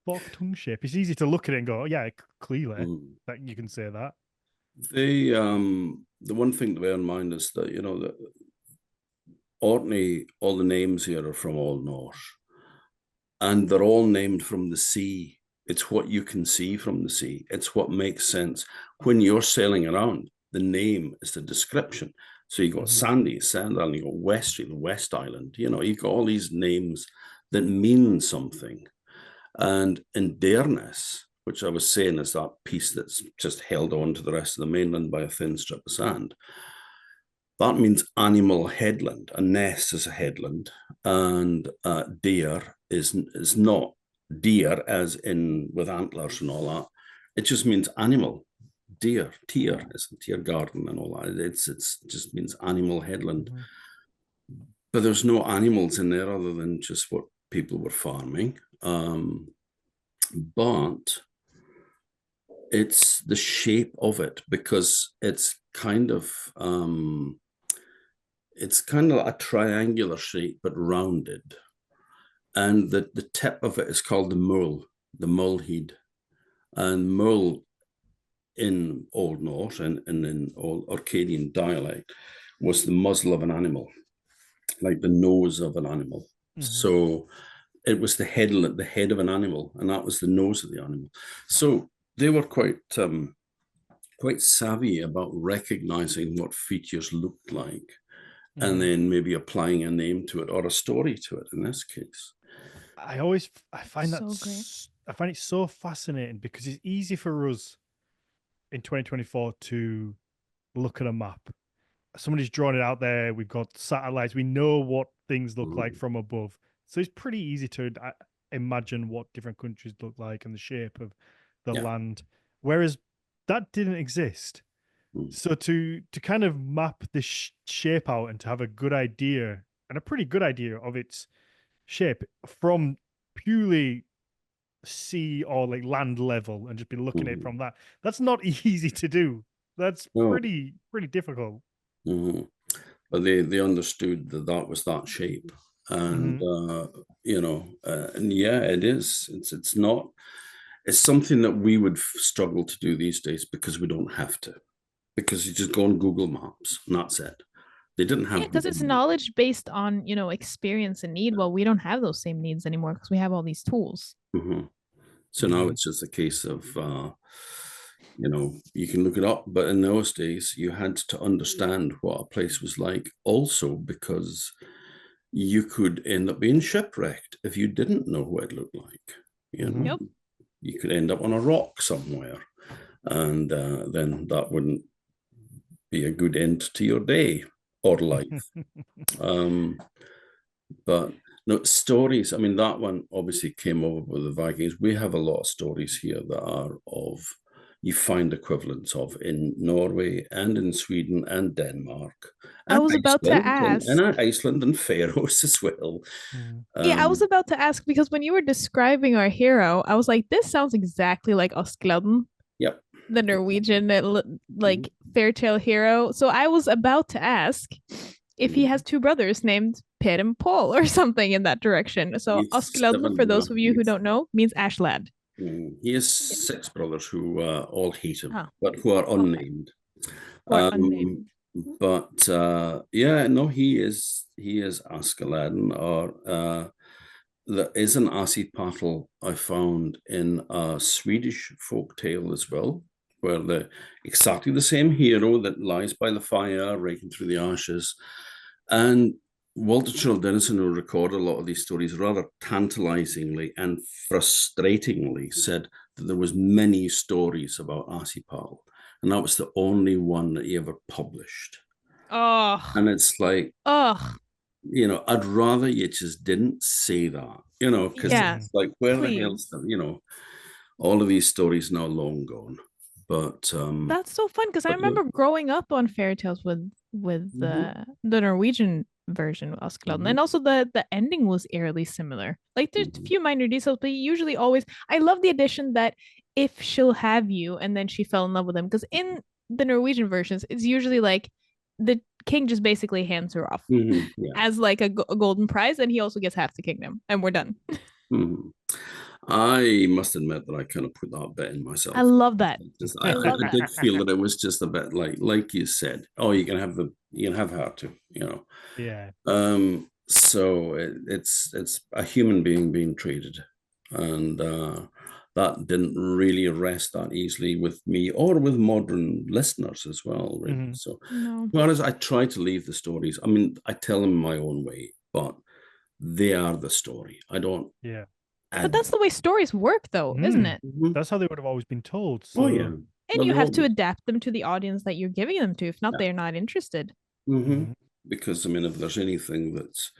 fork tongue shape. It's easy to look at it and go, "Oh, yeah, clearly that you can say that." The one thing to bear in mind is that that Orkney, all the names here are from Old Norse, and they're all named from the sea. It's what you can see from the sea. It's what makes sense when you're sailing around. The name is the description. So you got Sandy, Sand Island, you got Westry, the West Island. You've got all these names that mean something. And Endearness, which I was saying is that piece that's just held on to the rest of the mainland by a thin strip of sand. That means animal headland. A ness is a headland, and deer is not deer as in with antlers and all that. It just means animal. Deer, teer is a teer garden and all that. It just means animal headland. But there's no animals in there other than just what people were farming. But it's the shape of it, because it's kind of a triangular shape but rounded, and the tip of it is called the mullhead, and mull in Old Norse and in Old Orcadian dialect was the muzzle of an animal, like the nose of an animal. So it was the head of an animal, and that was the nose of the animal. So they were quite savvy about recognizing what features looked like, and then maybe applying a name to it or a story to it in this case. I find it so fascinating because it's easy for us in 2024 to look at a map. Somebody's drawn it out there. We've got satellites. We know what things look like from above. So it's pretty easy to imagine what different countries look like and the shape of the land. Whereas that didn't exist. So to kind of map this shape out and to have a good idea, and a pretty good idea of its shape from purely sea or like land level and just be looking at it from that's not easy to do. That's pretty difficult. But they understood that was that shape, and and it is. It's something that we would struggle to do these days because we don't have to, because you just go on Google Maps and that's it. They didn't have because it's knowledge based on experience and need. Well, we don't have those same needs anymore because we have all these tools. So now it's just a case of you can look it up, but in those days you had to understand what a place was like also, because you could end up being shipwrecked if you didn't know what it looked like. You could end up on a rock somewhere, and then that wouldn't be a good end to your day or life. But no stories. I mean, that one obviously came over with the Vikings. We have a lot of stories here that are you find equivalents of in Norway and in Sweden and Denmark. I was about to ask. And Iceland and Faroes as well. I was about to ask, because when you were describing our hero, I was like, this sounds exactly like Askeladden. Yep. The Norwegian fairy tale hero. So I was about to ask, if he has two brothers named Per and Paul or something in that direction. So Askeladden, for those of you who don't know, means ash lad. He has 6 brothers who all hate him, but who are unnamed. Unnamed. But yeah, no, he is Askeladden, or there is an Asipattle I found in a Swedish folk tale as well, where exactly the same hero that lies by the fire, raking through the ashes. And Walter Charles Dennison, who recorded a lot of these stories, rather tantalizingly and frustratingly said that there was many stories about Asipattle, and that was the only one that he ever published. Oh. And it's like, you know, I'd rather you just didn't say that, you know, because it's like, where the hell's the, you know, all of these stories now long gone. But that's so fun, because I remember growing up on fairy tales with the Norwegian version of Askeladden, and also the ending was eerily similar. Like there's a few minor details, but usually always I love the addition that if she'll have you, and then she fell in love with him, because in the Norwegian versions it's usually like the king just basically hands her off as like a golden prize, and he also gets half the kingdom, and we're done. I must admit that I kind of put that bet in myself. I love that. I did feel that it was just a bit like you said. Oh, you can have her too, you know. Yeah. So it's a human being treated, and that didn't really rest that easily with me or with modern listeners as well, really. So, whereas I try to leave the stories, I mean, I tell them my own way, but they are the story. I don't. Yeah. But that's the way stories work, though, isn't it? That's how they would have always been told. So. Oh, yeah. And you have to adapt them to the audience that you're giving them to. If not, they're not interested. Because, I mean, if there's anything that's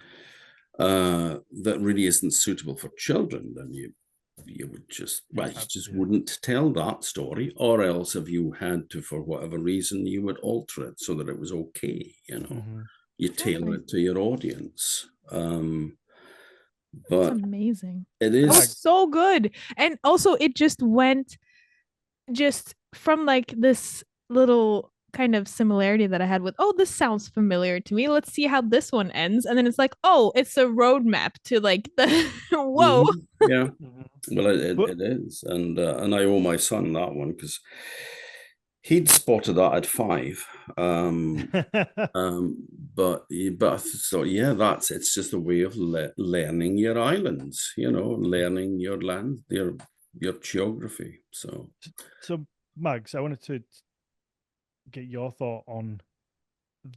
that really isn't suitable for children, then you would just wouldn't tell that story, or else if you had to, for whatever reason, you would alter it so that it was okay, you know. You tailor it to your audience. But that's amazing. It is so good. And also it just went from like this little kind of similarity that I had with, oh, this sounds familiar to me, let's see how this one ends, and then it's like, oh, it's a roadmap to like the whoa. Yeah. Well, it is, and I owe my son that one, because he'd spotted that at 5. But so yeah, it's just a way of learning your islands, you know, learning your land, your geography. So Mags, I wanted to get your thought on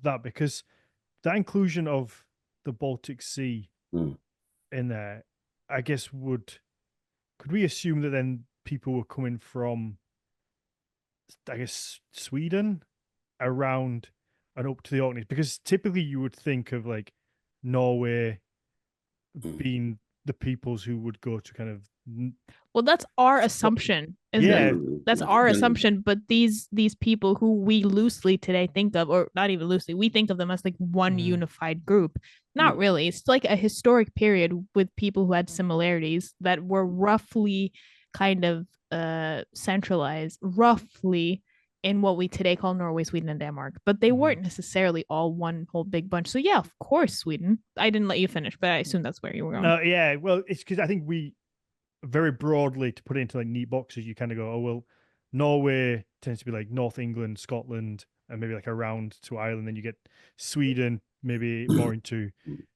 that, because that inclusion of the Baltic Sea in there, I guess, could we assume that then people were coming from, I guess, Sweden around and up to the Orkneys? Because typically you would think of like Norway being the peoples who would go to kind of, well, that's our assumption, isn't it? That's our assumption. But these people who we loosely today think of, or not even loosely, we think of them as like one unified group. Not really. It's like a historic period with people who had similarities that were roughly kind of centralized, roughly in what we today call Norway, Sweden, and Denmark. But they weren't necessarily all one whole big bunch. So yeah, of course, Sweden. I didn't let you finish, but I assume that's where you were going. Yeah, well, it's because I think we, very broadly, to put it into like neat boxes, you kind of go, oh, well, Norway tends to be like North England, Scotland, and maybe like around to Ireland. Then you get Sweden, maybe more into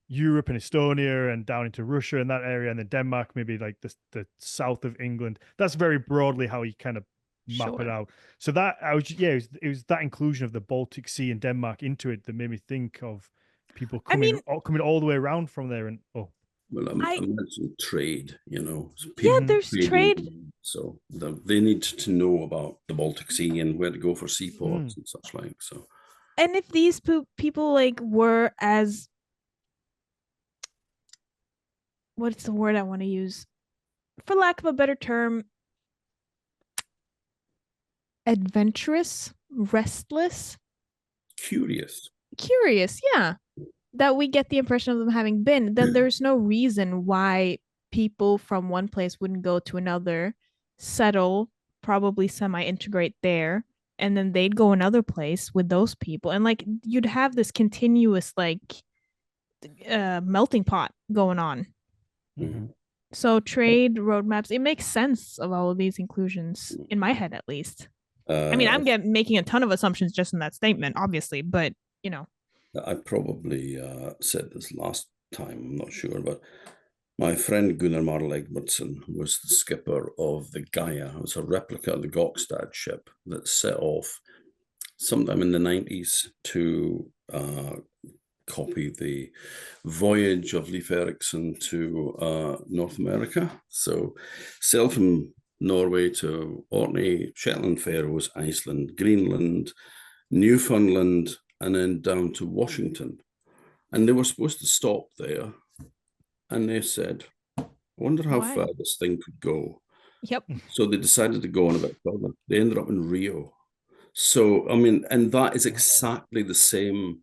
Europe and Estonia, and down into Russia and that area, and then Denmark, maybe like the south of England. That's very broadly how you kind of map it out. So that it was that inclusion of the Baltic Sea and Denmark into it that made me think of people coming all the way around from there. And well, I mentioned trade, you know. There's trade. So they need to know about the Baltic Sea and where to go for seaports and such like. So, and if these people like were as, what's the word I want to use, for lack of a better term, adventurous, restless, curious, yeah, that we get the impression of them having been, then there's no reason why people from one place wouldn't go to another, settle, probably semi-integrate there, and then they'd go another place with those people, and like you'd have this continuous like melting pot going on. Mm-hmm. So trade roadmaps, it makes sense of all of these inclusions in my head, at least. I mean, I'm making a ton of assumptions just in that statement, obviously, but you know. I probably said this last time, I'm not sure, but my friend Gunnar Marl Egbertson was the skipper of the Gaia. It was a replica of the Gokstad ship that set off sometime in the 90s to copy the voyage of Leif Erikson to North America. So sail from Norway to Orkney, Shetland, Faroes, Iceland, Greenland, Newfoundland, and then down to Washington. And they were supposed to stop there. And they said, I wonder how far this thing could go. Yep. So they decided to go on a bit further. They ended up in Rio. So, I mean, and that is exactly the same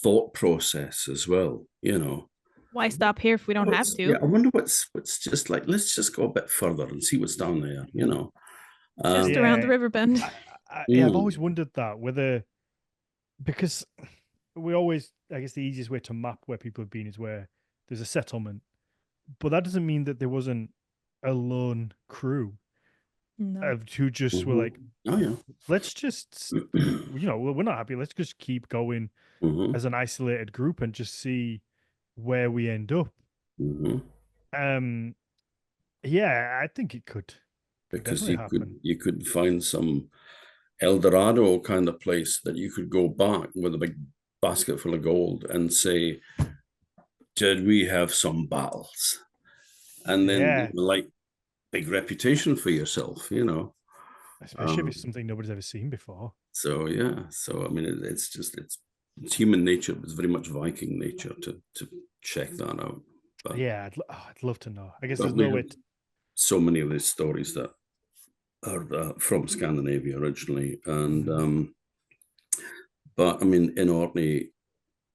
thought process as well, you know. Why stop here if we don't have to? Yeah, I wonder what's just like, let's just go a bit further and see what's down there, you know. Just around the river bend. I've always wondered that, whether, because we always, I guess the easiest way to map where people have been is where there's a settlement, but that doesn't mean that there wasn't a lone crew who just were like, oh yeah, let's just, you know, we're not happy, let's just keep going as an isolated group and just see where we end up. Yeah, I think it could, because you could find some El Dorado kind of place that you could go back with a big basket full of gold and say, did we have some battles? And then like big reputation for yourself, you know. Especially if it's something nobody's ever seen before. So yeah, so I mean, it's human nature. It's very much Viking nature to check that out. But, yeah, I'd love to know. I guess there's no way. So many of these stories that are from Scandinavia originally, and but I mean, in Orkney,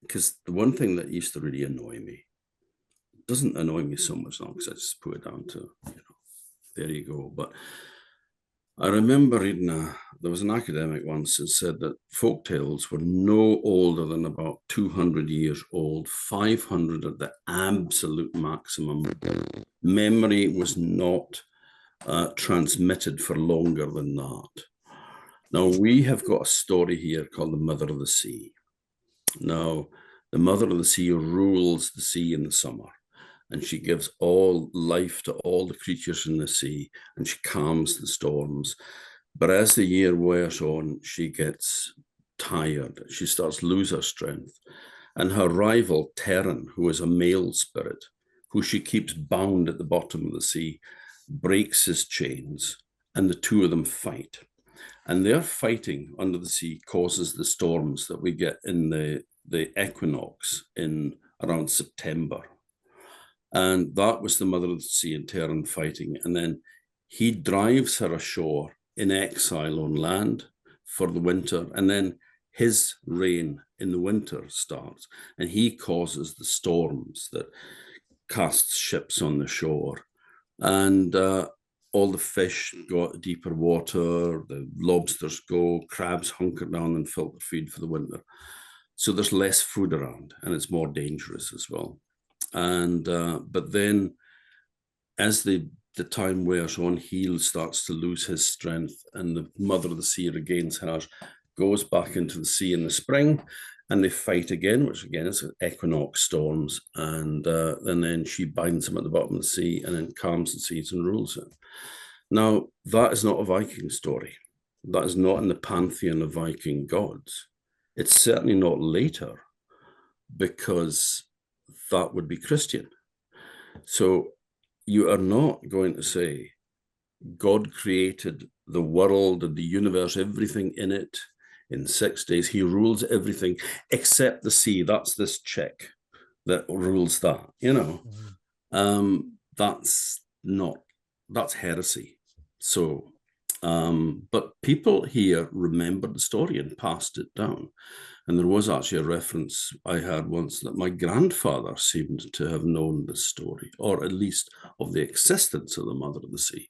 because the one thing that used to really annoy me doesn't annoy me so much now, because I just put it down to, you know, there you go. But I remember reading there was an academic once that said that folktales were no older than about 200 years old, 500 at the absolute maximum. Memory was not transmitted for longer than that. Now, we have got a story here called the Mother of the Sea. Now, the Mother of the Sea rules the sea in the summer, and she gives all life to all the creatures in the sea, and she calms the storms. But as the year wears on, she gets tired. She starts to lose her strength. And her rival, Terran, who is a male spirit, who she keeps bound at the bottom of the sea, breaks his chains, and the two of them fight. And their fighting under the sea causes the storms that we get in the equinox in around September. And that was the Mother of the Sea and Terran fighting. And then he drives her ashore in exile on land for the winter. And then his reign in the winter starts. And he causes the storms that casts ships on the shore. And all the fish go out deeper water, the lobsters go, crabs hunker down and filter feed for the winter. So there's less food around, and it's more dangerous as well. And but then as the time wears on, he starts to lose his strength, and the Mother of the Sea regains hers, goes back into the sea in the spring, and they fight again, which again is equinox storms, and then she binds him at the bottom of the sea and then calms the seas and rules it. Now, that is not a Viking story. That is not in the pantheon of Viking gods. It's certainly not later, because that would be Christian. So you are not going to say God created the world and the universe, everything in it, in 6 days. He rules everything except the sea. That's this chick that rules that, you know. That's heresy. So, but people here remembered the story and passed it down. And there was actually a reference I heard once that my grandfather seemed to have known this story, or at least of the existence of the Mother of the Sea.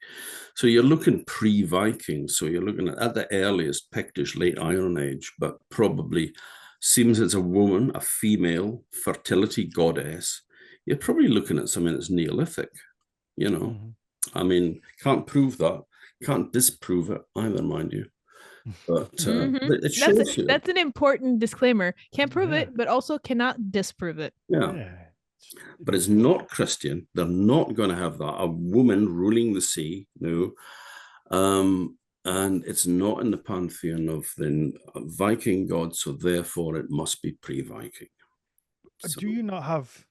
So you're looking pre-Viking, so you're looking at the earliest Pictish late Iron Age, but probably seems it's a woman, a female fertility goddess. You're probably looking at something that's Neolithic, you know. I mean, can't prove that, can't disprove it either, mind you. But it shows you. That's an important disclaimer. Can't prove it, but also cannot disprove it. Yeah. But it's not Christian. They're not going to have that. A woman ruling the sea, no. And it's not in the pantheon of the Viking gods, so therefore it must be pre-Viking. So, do you not have,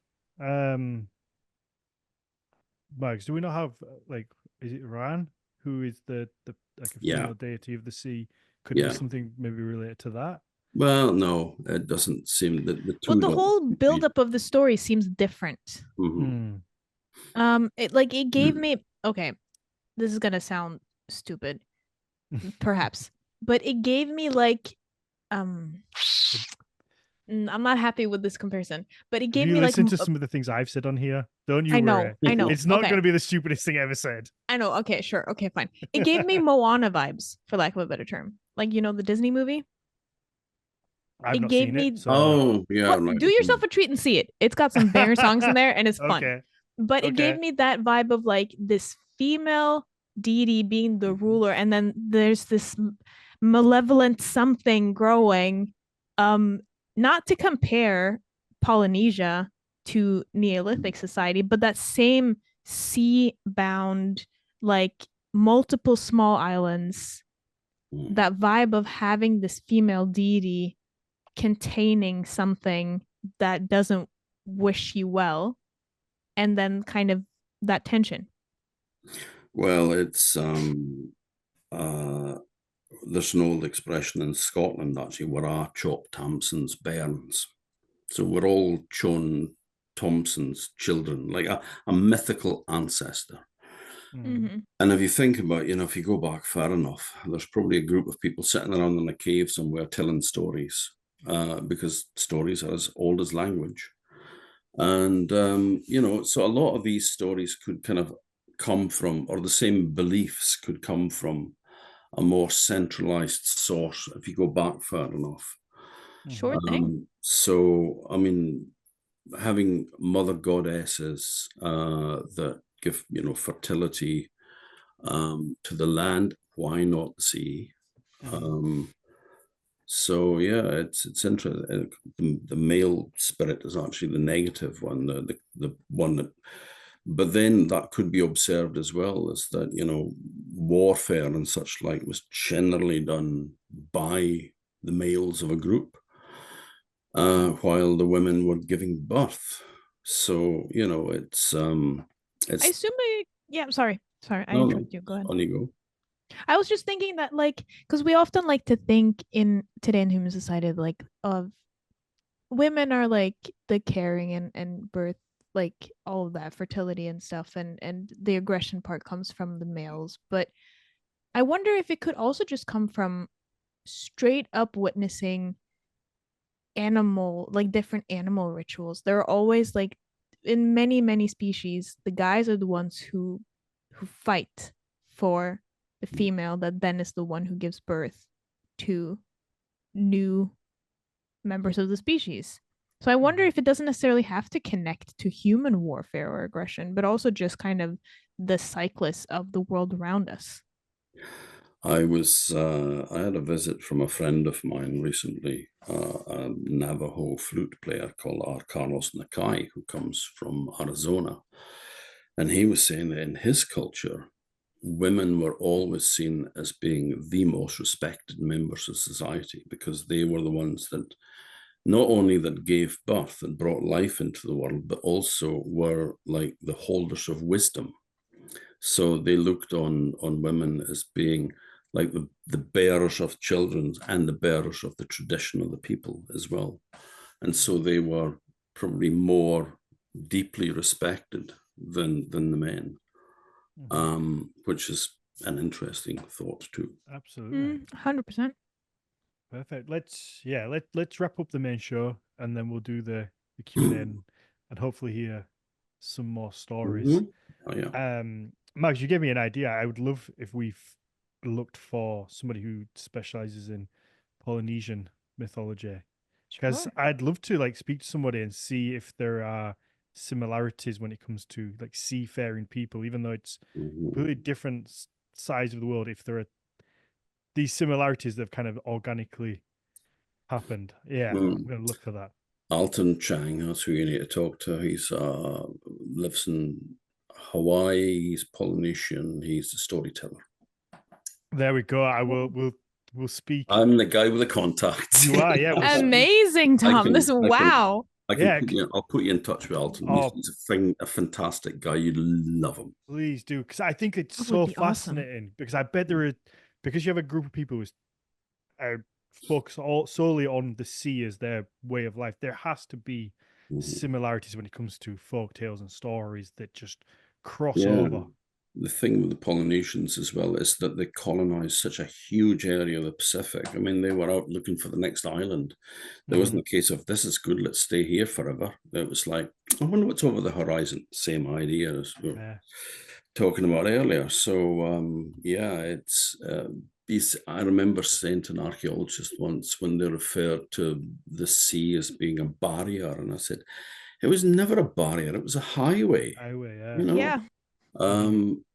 Max, do we not have, like, is it Ran, who is the like a female deity of the sea? Could it be something maybe related to that? Well, no, it doesn't seem that the two. Well, the whole buildup of the story seems different. It gave me, okay, this is gonna sound stupid, perhaps, but it gave me like, I'm not happy with this comparison, but it gave me like. Listen to some of the things I've said on here. Don't you worry. I know. It's not going to be the stupidest thing ever said. I know. Okay, sure. Okay, fine. It gave me Moana vibes, for lack of a better term. Like, you know, the Disney movie. I've not seen it. So... Oh, yeah. Well, do yourself a treat and see it. It's got some banger songs in there, and it's fun. Okay. But it gave me that vibe of like this female deity being the ruler, and then there's this malevolent something growing. Not to compare Polynesia to Neolithic society, but that same sea-bound, like multiple small islands, that vibe of having this female deity containing something that doesn't wish you well, and then kind of that tension. Well, it's there's an old expression in Scotland, actually, where I chop Thompson's bairns. So we're all John Thompson's children, like a mythical ancestor. And if you think about, you know, if you go back far enough, there's probably a group of people sitting around in a cave somewhere telling stories, because stories are as old as language. And, you know, so a lot of these stories could kind of come from, or the same beliefs could come from a more centralized source if you go back far enough. Sure thing. So, I mean, having mother goddesses that give, you know, fertility to the land, why not the sea? So yeah, it's interesting. The male spirit is actually the negative one, the one that. But then that could be observed as well, is that, you know, warfare and such like was generally done by the males of a group, while the women were giving birth. So, you know, it's. I assume I'm sorry, I interrupted you. Go ahead. On you go. I was just thinking that, like, because we often like to think today in human society, like, of women are like the caring and birth, like all of that fertility and stuff, and the aggression part comes from the males. But I wonder if it could also just come from straight up witnessing different animal rituals. There are always, like, in many species, the guys are the ones who fight for the female that then is the one who gives birth to new members of the species. So I wonder if it doesn't necessarily have to connect to human warfare or aggression, but also just kind of the cyclists of the world around us. I had a visit from a friend of mine recently, a Navajo flute player called Carlos Nakai, who comes from Arizona. And he was saying that in his culture, women were always seen as being the most respected members of society, because they were the ones that not only that gave birth and brought life into the world, but also were like the holders of wisdom. So they looked on women as being like the bearers of children and the bearers of the tradition of the people as well. And so they were probably more deeply respected than the men, which is an interesting thought too. Absolutely. 100%. Perfect. Let's wrap up the main show, and then we'll do the Q&A and hopefully hear some more stories. Oh, yeah. Max, you gave me an idea. I would love if we've looked for somebody who specializes in Polynesian mythology, because I'd love to like speak to somebody and see if there are similarities when it comes to like seafaring people, even though it's completely different sides of the world. If there are these similarities that have kind of organically happened, I'm going to look for that. Alton Chang, that's who you need to talk to. He's lives in Hawaii. He's Polynesian. He's a storyteller. There we go. We'll speak. I'm the guy with the contacts. You are, yeah. Amazing, Tom. Wow. I'll put you in touch with Alton. He's a fantastic guy. You'd love him. Please do, because I think it's so fascinating. Awesome. Because I bet because you have a group of people who focus solely on the sea as their way of life. There has to be similarities when it comes to folk tales and stories that just cross over. The thing with the Polynesians as well is that they colonized such a huge area of the Pacific. I mean, they were out looking for the next island. There wasn't a case of, this is good, let's stay here forever. It was like, I wonder what's over the horizon. Same idea as we were talking about earlier. So, I remember saying to an archaeologist once when they referred to the sea as being a barrier, and I said, it was never a barrier, it was a highway.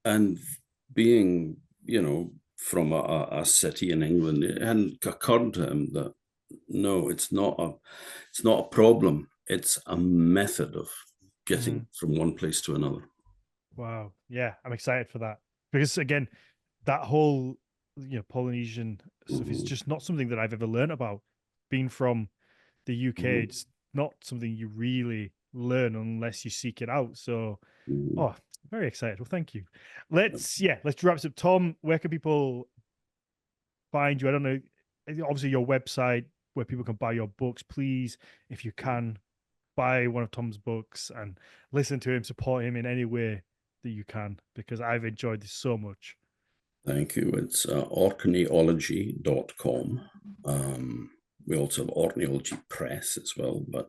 And being, from a city in England, it hadn't occurred to him that no, it's not a problem. It's a method of getting from one place to another. Wow. Yeah, I'm excited for that. Because again, that whole Polynesian stuff is just not something that I've ever learned about. Being from the UK, it's not something you really learn unless you seek it out. So very excited. Well, thank you. Let's wrap this up. Tom, where can people find you? I don't know. Obviously, your website where people can buy your books. Please, if you can, buy one of Tom's books and listen to him, support him in any way that you can, because I've enjoyed this so much. Thank you. It's orkneyology.com. We also have Orkneyology Press as well, but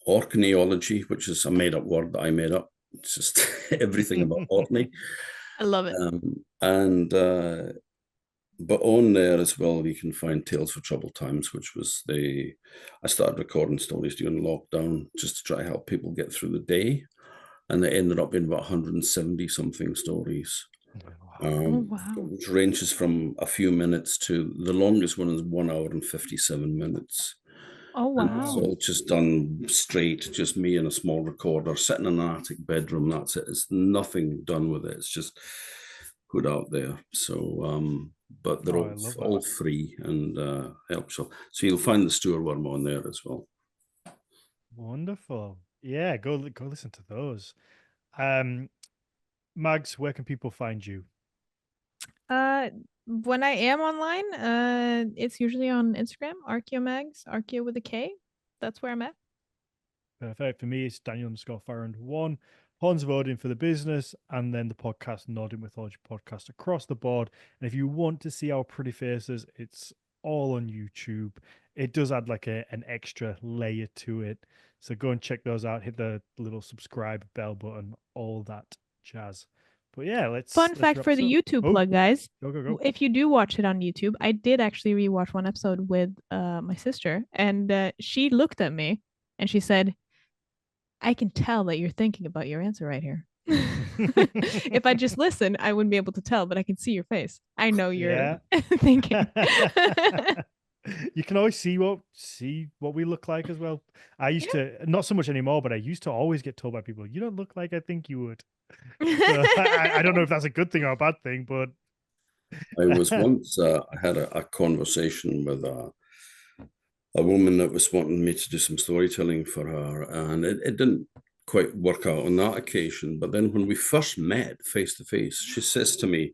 Orkneyology, which is a made-up word that I made up. It's just everything about Orkney. I love it. But on there as well, you can find Tales for Troubled Times, which was I started recording stories during lockdown just to try to help people get through the day. And they ended up being about 170 something stories. Which ranges from a few minutes to the longest one is 1 hour and 57 minutes. Oh, wow. And it's all just done straight, just me and a small recorder sitting in an attic bedroom. That's it. It's nothing done with it. It's just put out there. So, but they're all free and helpful. So you'll find the Stoorworm on there as well. Wonderful. Yeah, go listen to those. Mags, where can people find you? When I am online, it's usually on Instagram, Archaeomags, Archaeo with a K. That's where I'm at. Perfect. For me, it's Daniel_Farrand1, Horns of Odin for the business, and then the podcast, Nordic Mythology podcast, across the board. And if you want to see our pretty faces, it's all on YouTube. It does add like an extra layer to it. So go and check those out. Hit the little subscribe bell button, all that jazz. But yeah, Fun fact for the YouTube plug, guys. Go. If you do watch it on YouTube, I did actually rewatch one episode with my sister, and she looked at me and she said, I can tell that you're thinking about your answer right here. If I just listen, I wouldn't be able to tell, but I can see your face. I know you're thinking. You can always see what we look like as well. I used to, not so much anymore, but I used to always get told by people, you don't look like I think you would. So I don't know if that's a good thing or a bad thing, but I was once I had a conversation with a woman that was wanting me to do some storytelling for her, and it didn't quite work out on that occasion. But then when we first met face to face, she says to me,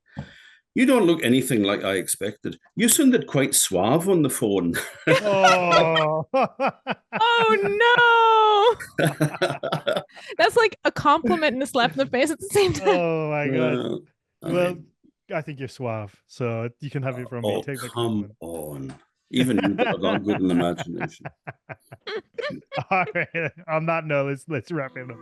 you don't look anything like I expected. You sounded quite suave on the phone. Oh no! That's like a compliment and a slap in the face at the same time. Oh my god! Well, I think you're suave, so you can have it from me. Take the compliment. On. Even you've got that good an imagination. All right. On that note, let's wrap it up.